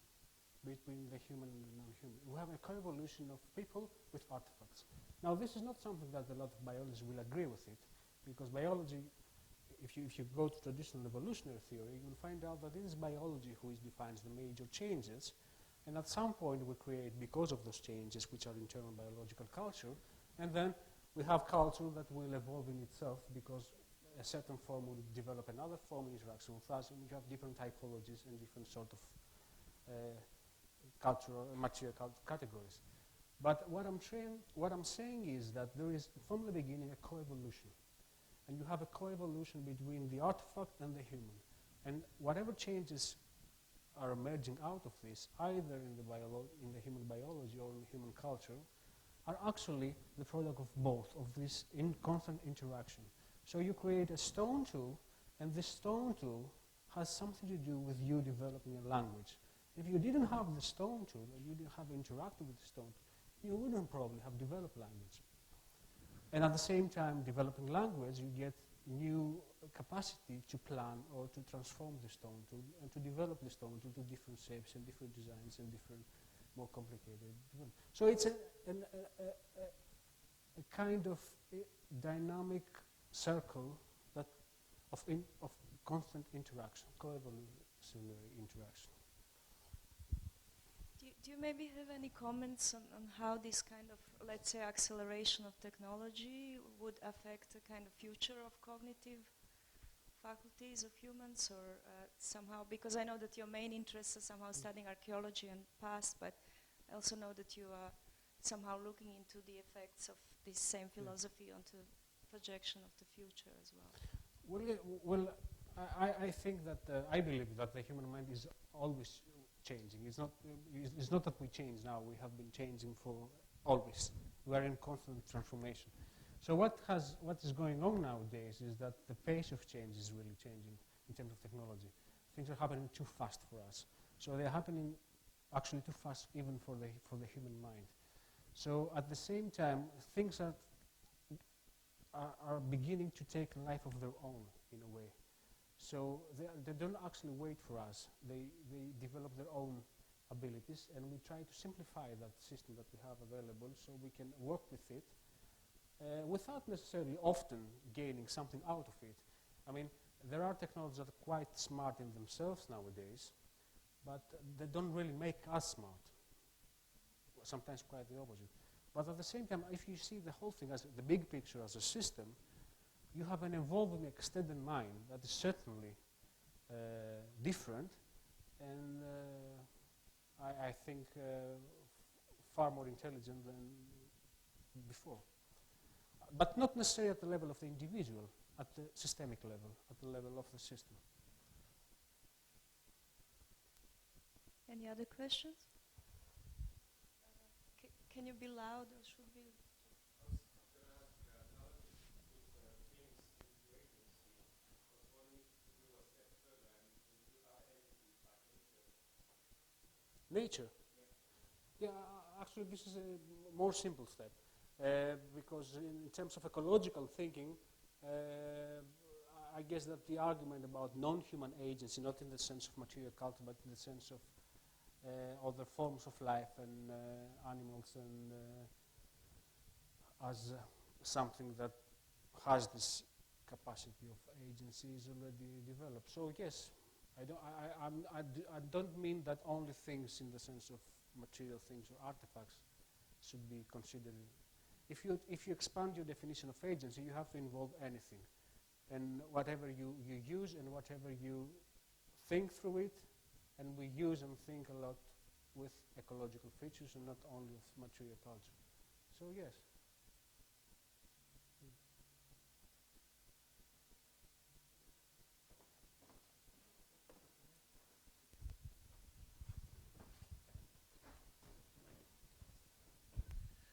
between the human and the non-human. We have a coevolution of people with artifacts. Now, this is not something that a lot of biologists will agree with it, because biology, if you go to traditional evolutionary theory, you'll find out that it is biology who defines the major changes, and at some point we create, because of those changes, which are internal biological culture, and then we have culture that will evolve in itself, because a certain form will develop another form in interaction with us, and you have different typologies and different sort of cultural material categories. But what I'm saying is that there is, from the beginning, a coevolution. And you have a coevolution between the artifact and the human. And whatever changes are emerging out of this, either in the human biology or in the human culture, are actually the product of both, of this constant interaction. So you create a stone tool, and this stone tool has something to do with you developing a language. If you didn't have the stone tool, and you didn't have interacted with the stone tool, you wouldn't probably have developed language. And at the same time, developing language, you get new capacity to plan or to transform the stone tool and to develop the stone tool to different shapes and different designs and different, more complicated. So it's a kind of dynamic circle that of constant interaction, coevolutionary interaction. Do you maybe have any comments on how this kind of, let's say, acceleration of technology would affect the kind of future of cognitive faculties of humans, or somehow, because I know that your main interest is somehow studying archaeology and past, but I also know that you are somehow looking into the effects of this same philosophy onto projection of the future as well. Well, I think that I believe that the human mind is always changing. It's not that we change now. We have been changing for always. We are in constant transformation. So what is going on nowadays is that the pace of change is really changing in terms of technology. Things are happening too fast for us. So they're happening actually too fast even for the human mind. So at the same time, things are beginning to take a life of their own in a way. So they don't actually wait for us. They develop their own abilities, and we try to simplify that system that we have available so we can work with it without necessarily often gaining something out of it. I mean, there are technologies that are quite smart in themselves nowadays, but they don't really make us smart. sometimes quite the opposite. But at the same time, if you see the whole thing as the big picture as a system, you have an evolving extended mind that is certainly different and I think far more intelligent than before. But not necessarily at the level of the individual, at the systemic level, at the level of the system. Any other questions? Can you be loud or should we? Nature. Yeah, actually this is a more simple step because in terms of ecological thinking, I guess that the argument about non-human agency, not in the sense of material culture, but in the sense of other forms of life and animals and as something that has this capacity of agency is already developed. So yes, I don't mean that only things in the sense of material things or artifacts should be considered. If you expand your definition of agency, you have to involve anything. And whatever you use and whatever you think through it, and we use and think a lot with ecological features and not only of material culture. So yes.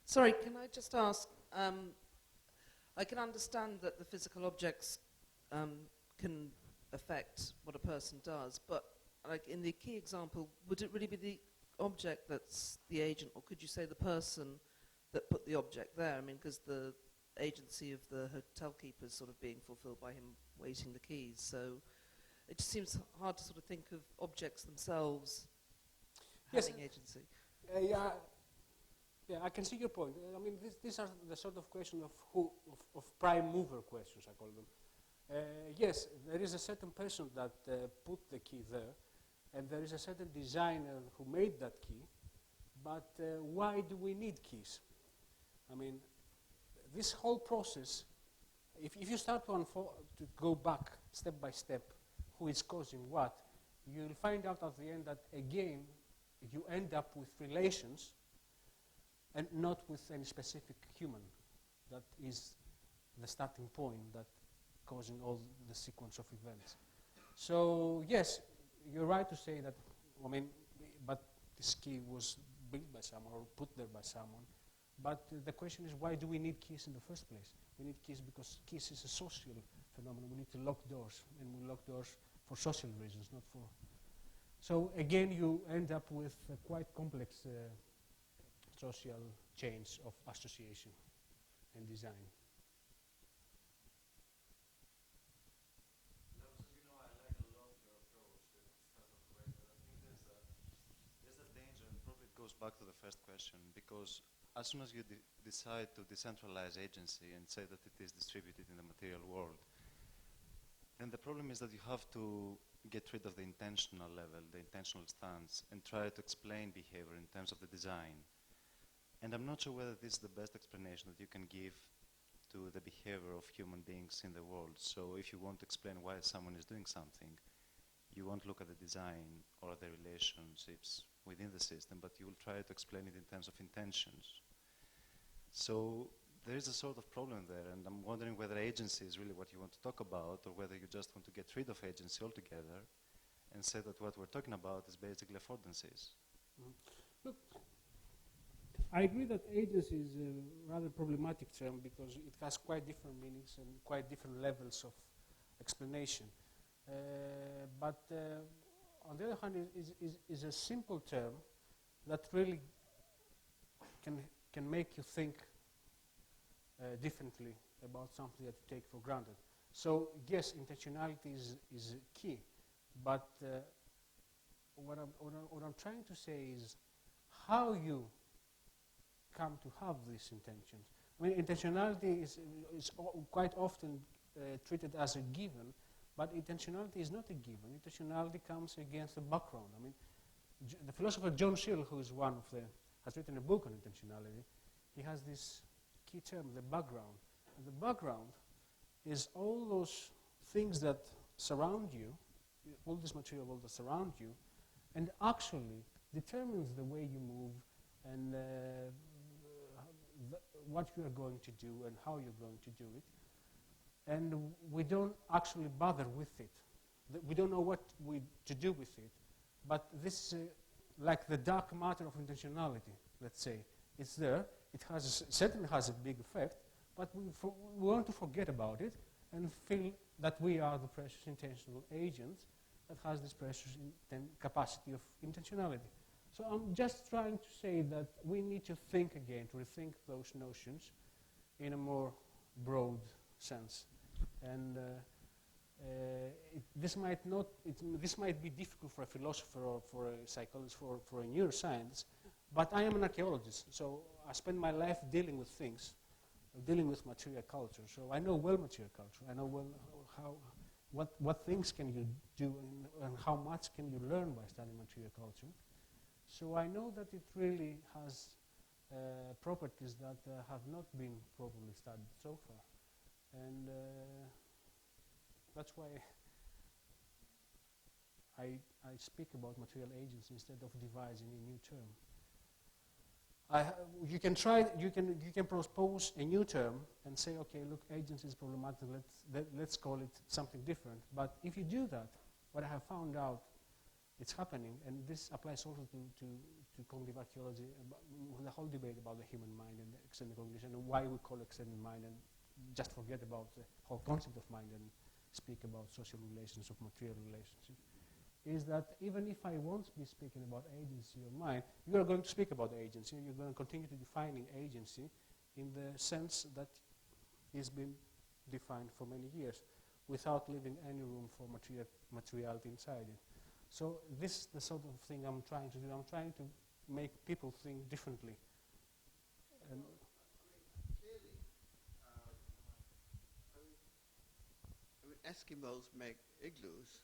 Sorry, can I just ask, I can understand that the physical objects can affect what a person does, but like in the key example, would it really be the object that's the agent, or could you say the person that put the object there? I mean, because the agency of the hotel keeper is sort of being fulfilled by him waiting the keys, so it just seems hard to sort of think of objects themselves having agency. Yeah, I can see your point. I mean, these are the sort of questions of prime mover questions, I call them. Yes, there is a certain person that put the key there, and there is a certain designer who made that key, but why do we need keys? I mean, this whole process, if you start to go back step by step, who is causing what, you'll find out at the end that, again, you end up with relations and not with any specific human that is the starting point that causing all the sequence of events. So yes, you're right to say that, I mean, but this key was built by someone or put there by someone. But the question is, why do we need keys in the first place? We need keys because keys is a social phenomenon. We need to lock doors, and we lock doors for social reasons, not for... So again, you end up with quite complex social chains of association and design. You know, I like a lot your approach to discuss that way, but I think there's a danger, and probably it goes back to the first question, because as soon as you decide to decentralize agency and say that it is distributed in the material world, then the problem is that you have to get rid of the intentional level, the intentional stance, and try to explain behavior in terms of the design. And I'm not sure whether this is the best explanation that you can give to the behavior of human beings in the world. So if you want to explain why someone is doing something, you won't look at the design or the relationships within the system, but you will try to explain it in terms of intentions. So there is a sort of problem there, and I'm wondering whether agency is really what you want to talk about, or whether you just want to get rid of agency altogether and say that what we're talking about is basically affordances. Look, I agree that agency is a rather problematic term because it has quite different meanings and quite different levels of explanation. But on the other hand, is a simple term that really can make you think differently about something that you take for granted. So yes, intentionality is key, but what I'm trying to say is how you come to have these intentions. I mean, intentionality is quite often treated as a given, but intentionality is not a given. Intentionality comes against the background. I mean, the philosopher John Searle, who is one of the has written a book on intentionality, he has this key term, the background. And the background is all those things that surround you, all this material that surround you, and actually determines the way you move and what you are going to do and how you're going to do it. And we don't actually bother with it. We don't know what to do with it. But this is like the dark matter of intentionality, let's say. It's there. It certainly has a big effect, but we want to forget about it and feel that we are the precious intentional agents that has this precious capacity of intentionality. So I'm just trying to say that we need to think again, to rethink those notions in a more broad sense. And this might be difficult for a philosopher or for a psychologist, for a neuroscientist, but I am an archaeologist, so I spend my life dealing with things, dealing with material culture. So I know well material culture. I know well what things can you do and how much can you learn by studying material culture. So I know that it really has properties that have not been properly studied so far. And that's why I speak about material agents instead of devising a new term. You can propose a new term and say, okay, look, agency is problematic, let's call it something different. But if you do that, what I have found out, it's happening, and this applies also to cognitive archaeology, the whole debate about the human mind and extended cognition, and why we call extended mind, and just forget about the whole concept of mind and speak about social relations of material relationships, is that even if I won't be speaking about agency or mind, you are going to speak about agency, and you're going to continue to defining agency in the sense that it's been defined for many years without leaving any room for materiality inside it. So this is the sort of thing I'm trying to do. I'm trying to make people think differently. And clearly, Eskimos make igloos,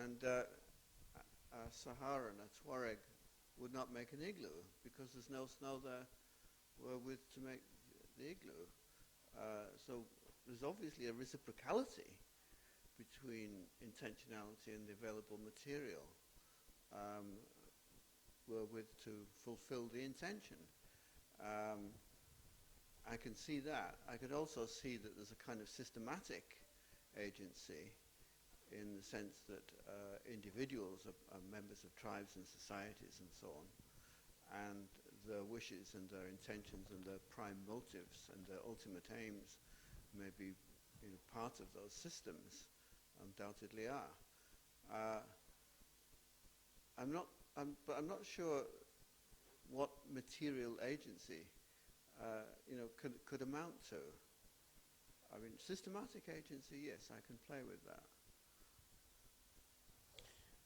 and Sahara and a Tuareg would not make an igloo because there's no snow there wherewith to make the igloo. So there's obviously a reciprocality between intentionality and the available material wherewith to fulfill the intention. I can see that. I could also see that there's a kind of systematic agency in the sense that individuals are members of tribes and societies and so on, and their wishes and their intentions and their prime motives and their ultimate aims may be part of those systems, undoubtedly are. I'm not sure what material agency could amount to. I mean, systematic agency, yes, I can play with that.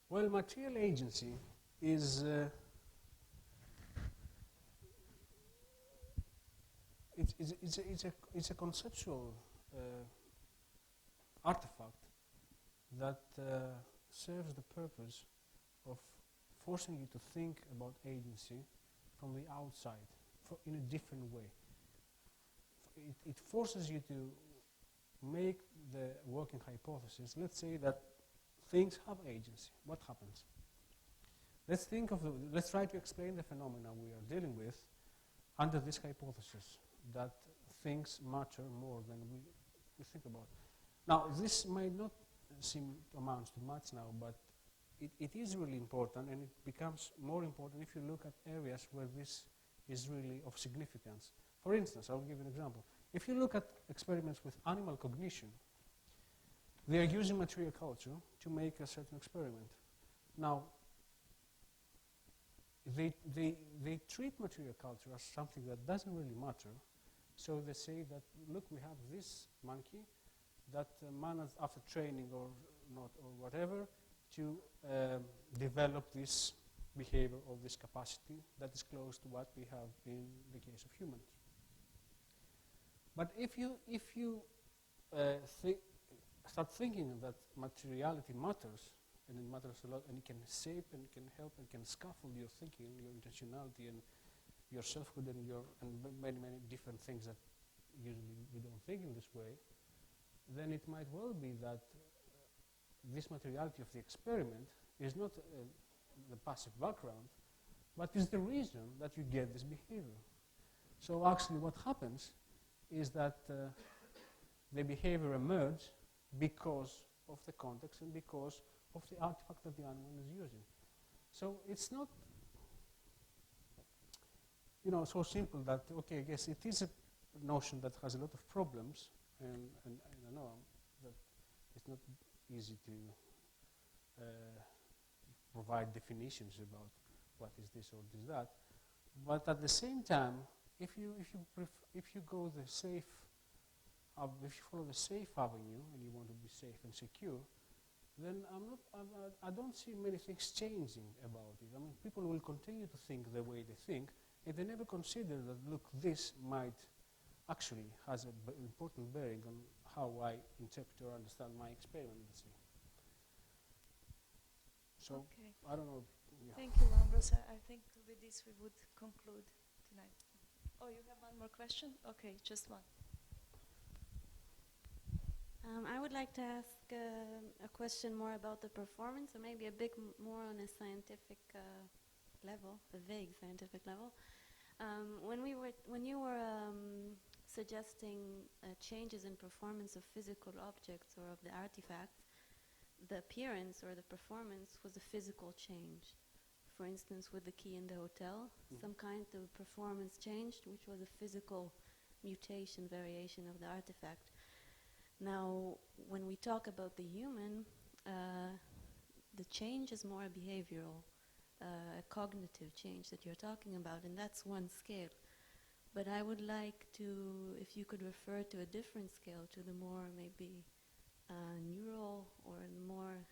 well, material agency is it's a conceptual artifact that serves the purpose of forcing you to think about agency from the outside in a different way. It forces you to make the working hypothesis. Let's say that things have agency. What happens? Let's try to explain the phenomena we are dealing with under this hypothesis that things matter more than we think about. Now, this might not seem to amount to much now, but it is really important, and it becomes more important if you look at areas where this is really of significance. For instance, I'll give you an example. If you look at experiments with animal cognition, they are using material culture to make a certain experiment. Now, they treat material culture as something that doesn't really matter. So they say that, look, we have this monkey that managed after training or not or whatever to develop this behavior or this capacity that is close to what we have in the case of humans. But if you start thinking that materiality matters, and it matters a lot, and it can shape and it can help and can scaffold your thinking, your intentionality, and your selfhood and many different things that usually we don't think in this way, then it might well be that this materiality of the experiment is not the passive background, but is the reason that you get this behavior. So actually what happens is that the behavior emerges because of the context and because of the artifact that the animal is using. So it's not, so simple that, okay, I guess it is a notion that has a lot of problems, and I know that it's not easy to provide definitions about what is this or is that. But at the same time, if you go the safe, if you follow the safe avenue and you want to be safe and secure, then I don't see many things changing about it. I mean, people will continue to think the way they think, and they never consider that, look, this might actually has an important bearing on how I interpret or understand my experiment, let's say. So, Okay. I don't know. Yeah. Thank you, Lambros. I think with this we would conclude tonight. Oh, you have one more question? Okay, just one. I would like to ask a question more about the performance, or maybe a bit more on a scientific level, a vague scientific level. When you were suggesting changes in performance of physical objects or of the artifacts, the appearance or the performance was a physical change. For instance, with the key in the hotel, some kind of performance changed, which was a physical mutation, variation of the artifact. Now, when we talk about the human, the change is more behavioral, a cognitive change that you're talking about, and that's one scale. But I would like to, if you could refer to a different scale, to the more maybe neural or more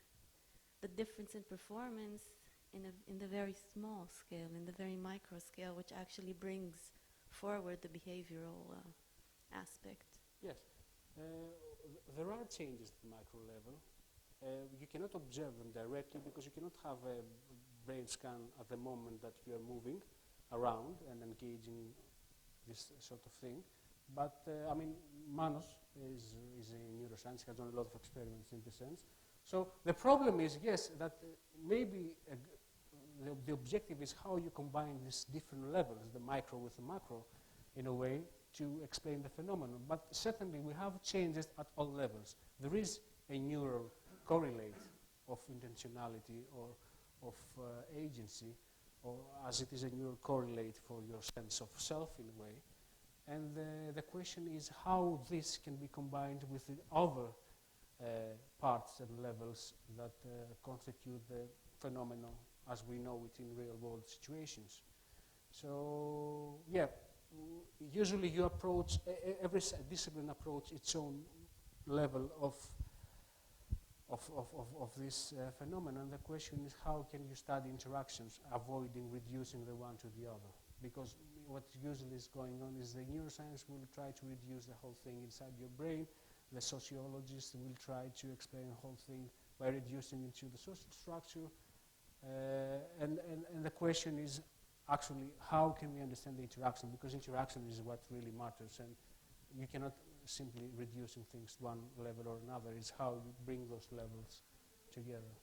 the difference in performance in the very small scale, in the very micro scale, which actually brings forward the behavioral aspect. Yes. There are changes at the micro level. You cannot observe them directly because you cannot have a brain scan at the moment that you are moving around and engaging this sort of thing. But, I mean, Manos is a neuroscientist, has done a lot of experiments in this sense. So the problem is, yes, that maybe the objective is how you combine these different levels, the micro with the macro, in a way, to explain the phenomenon. But certainly we have changes at all levels. There is a neural correlate of intentionality or of agency, or as it is a neural correlate for your sense of self in a way. And the question is how this can be combined with the other parts and levels that constitute the phenomenon as we know it in real-world situations. So, yeah, usually you approach, every discipline approach its own level of this phenomenon. The question is how can you study interactions, avoiding reducing the one to the other? Because what usually is going on is the neuroscience will try to reduce the whole thing inside your brain. The sociologist will try to explain the whole thing by reducing it to the social structure. And the question is actually how can we understand the interaction, because interaction is what really matters, and you cannot simply reducing things to one level or another. It's how you bring those levels together.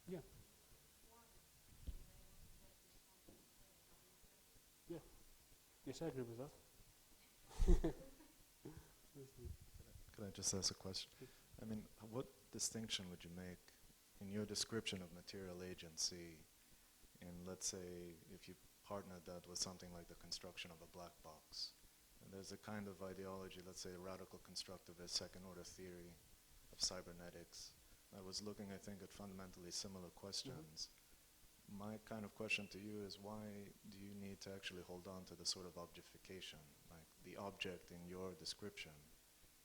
Yeah. Yeah. Yes, I agree with that. Can I just ask a question? I mean, what distinction would you make in your description of material agency in, let's say, if you partner that with something like the construction of a black box? And there's a kind of ideology, let's say, a radical constructivist second-order theory of cybernetics. I was looking, I think, at fundamentally similar questions. my kind of question to you is, why do you need to actually hold on to the sort of objectification? Like the object in your description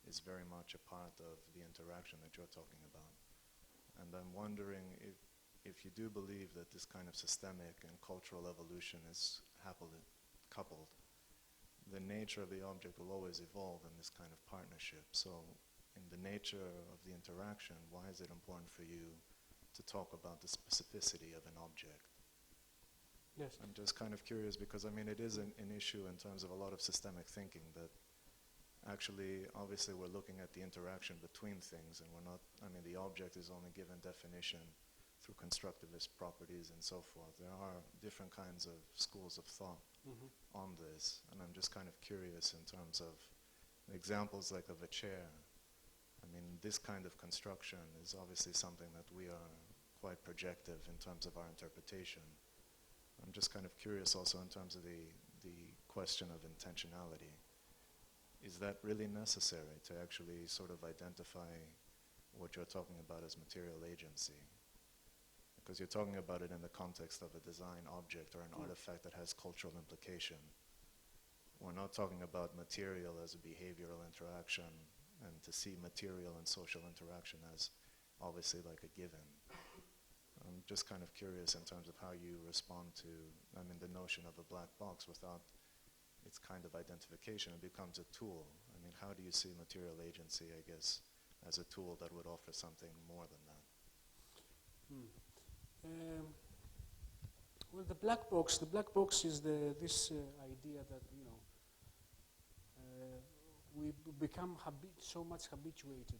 is very much a part of the interaction that you're talking about. And I'm wondering if you do believe that this kind of systemic and cultural evolution is happily coupled, the nature of the object will always evolve in this kind of partnership. So in the nature of the interaction, why is it important for you to talk about the specificity of an object? Yes. I'm just kind of curious because, I mean, it is an issue in terms of a lot of systemic thinking that actually, obviously, we're looking at the interaction between things, and we're not, I mean, the object is only given definition through constructivist properties and so forth. There are different kinds of schools of thought on this, and I'm just kind of curious in terms of examples like of a chair. I mean, this kind of construction is obviously something that we are quite projective in terms of our interpretation. I'm just kind of curious also in terms of the question of intentionality. Is that really necessary to actually sort of identify what you're talking about as material agency? Because you're talking about it in the context of a design object or an artifact that has cultural implication. We're not talking about material as a behavioral interaction and to see material and social interaction as obviously like a given. I'm just kind of curious in terms of how you respond to, I mean, the notion of a black box without its kind of identification. It becomes a tool. I mean, how do you see material agency, I guess, as a tool that would offer something more than that? Well, the black box is this idea that, you know, we become so much habituated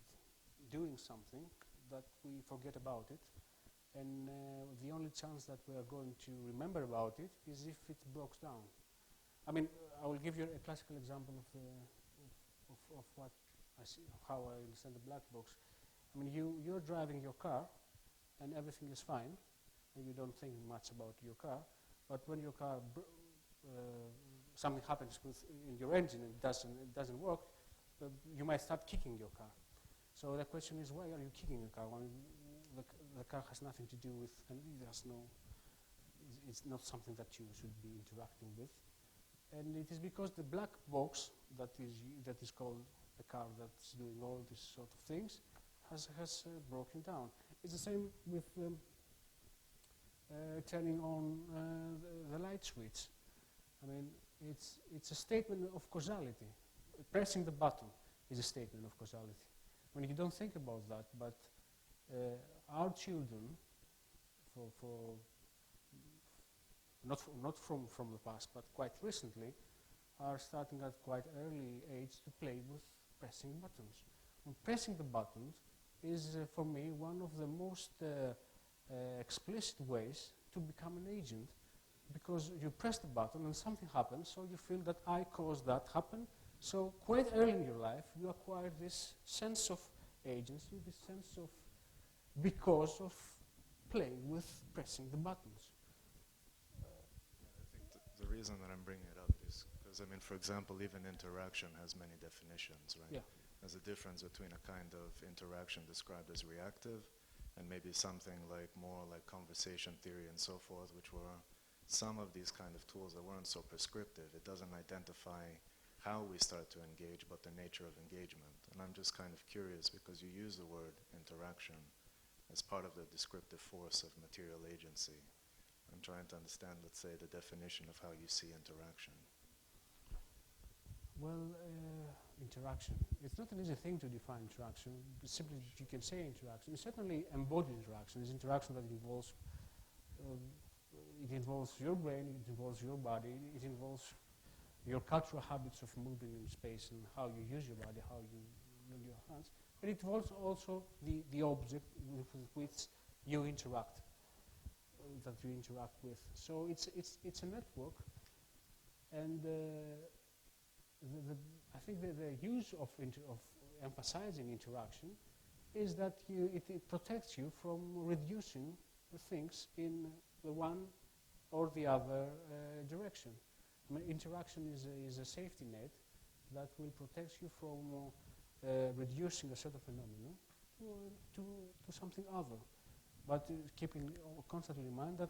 doing something that we forget about it. And the only chance that we are going to remember about it is if it breaks down. I mean, I will give you a classical example of what I see, how I understand the black box. I mean, you're driving your car, and everything is fine, and you don't think much about your car. But when your car, something happens in your engine and it doesn't work, you might start kicking your car. So the question is, why are you kicking a car when the car has nothing to do with, and it's not something that you should be interacting with. And it is because the black box that is called the car that's doing all these sort of things has broken down. It's the same with turning on the light switch. I mean, it's a statement of causality. Pressing the button is a statement of causality. When you don't think about that, but our children, not from the past, but quite recently, are starting at quite early age to play with pressing buttons. And pressing the buttons is, for me, one of the most explicit ways to become an agent, because you press the button and something happens, so you feel that I caused that happen. So quite early in your life, you acquire this sense of agency, this sense of because of playing with pressing the buttons. I think the reason that I'm bringing it up is because, I mean, for example, even interaction has many definitions, right? Yeah. There's a difference between a kind of interaction described as reactive and maybe something like more like conversation theory and so forth, which were some of these kind of tools that weren't so prescriptive. It doesn't identify how we start to engage, but the nature of engagement. And I'm just kind of curious because you use the word interaction as part of the descriptive force of material agency. I'm trying to understand, let's say, the definition of how you see interaction. Well, interaction. It's not an easy thing to define interaction. Simply, you can say interaction. It's certainly embodied interaction. It's interaction that involves, it involves your brain, it involves your body, it involves your cultural habits of moving in space and how you use your body, how you use your hands. But it involves also the object with which you interact, with. So it's a network, and I think the use of emphasizing interaction is that it protects you from reducing the things in the one or the other direction. I mean, interaction is a safety net that will protect you from reducing a set of phenomena to something other. But keeping constantly in mind that,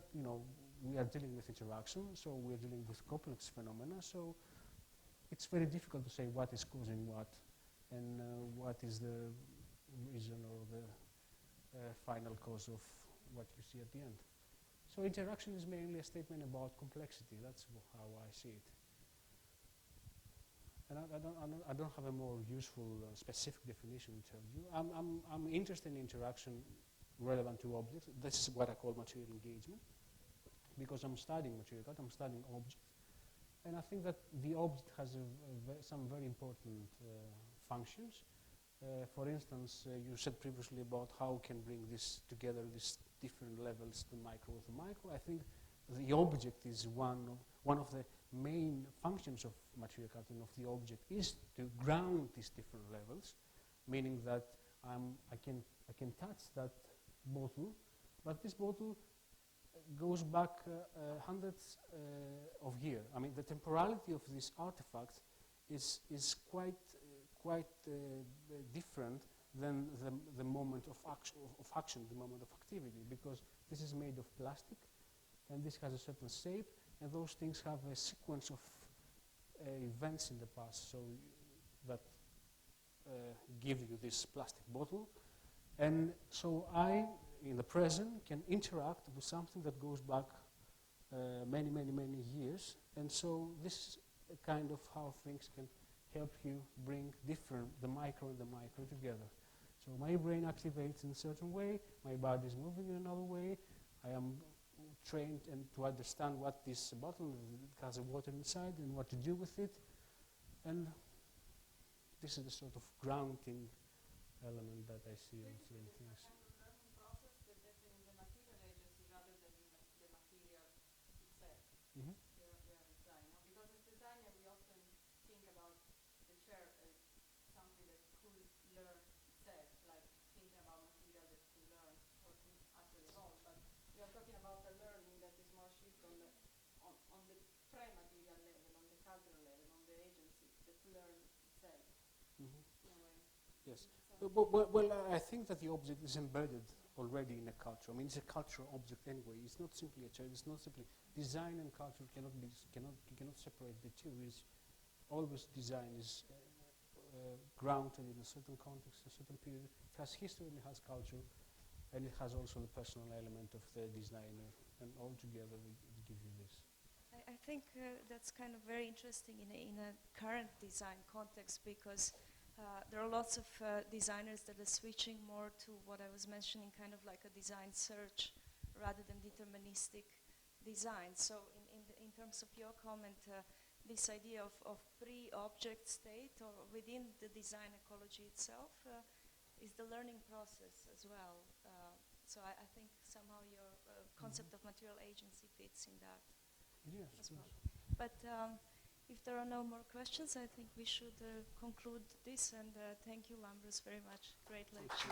we are dealing with interaction, so we are dealing with complex phenomena, so it's very difficult to say what is causing what and what is the reason or the final cause of what you see at the end. So interaction is mainly a statement about complexity. That's how I see it. And I don't have a more useful, specific definition to tell you. I'm interested in interaction relevant to objects. This is what I call material engagement, because I'm studying material art, I'm studying objects. And I think that the object has some very important functions. For instance, you said previously about how can bring this together, these different levels, the micro with the micro. I think the object is one of the main functions of material cutting of the object is to ground these different levels, meaning that I can touch that bottle, but this bottle goes back hundreds of years. I mean, the temporality of this artifact is quite different than the moment of action, the moment of activity, because this is made of plastic, and this has a certain shape, and those things have a sequence of events in the past, so that give you this plastic bottle, and so I, in the present, can interact with something that goes back many years, and so this is a kind of how things can help you bring the micro and the micro together. So my brain activates in a certain way, my body is moving in another way, I am trained and to understand what this bottle has a water inside and what to do with it, and this is the sort of grounding element that I see in certain things. Mm-hmm. Because as designer, we often think about the chair as something that could learn itself, like thinking about material that could learn or could actually evolve. But we are talking about a learning that is more shift on the pre-material level, on the cultural level, on the agency that learns itself. Mm-hmm. In a way. Yes. Well, I think that the object is embedded already in a culture. I mean, it's a cultural object anyway. It's not simply a chair. It's not simply design and culture. You cannot separate the two. It's always design is grounded in a certain context, a certain period. It has history and it has culture, and it has also the personal element of the designer. And all together, we give you this. I think that's kind of very interesting in a current design context, because there are lots of designers that are switching more to what I was mentioning, kind of like a design search rather than deterministic design. So in terms of your comment, this idea of pre-object state or within the design ecology itself is the learning process as well. So I think somehow your concept of material agency fits in that as well. But if there are no more questions, I think we should conclude this, and thank you, Lambros, very much. Great lecture.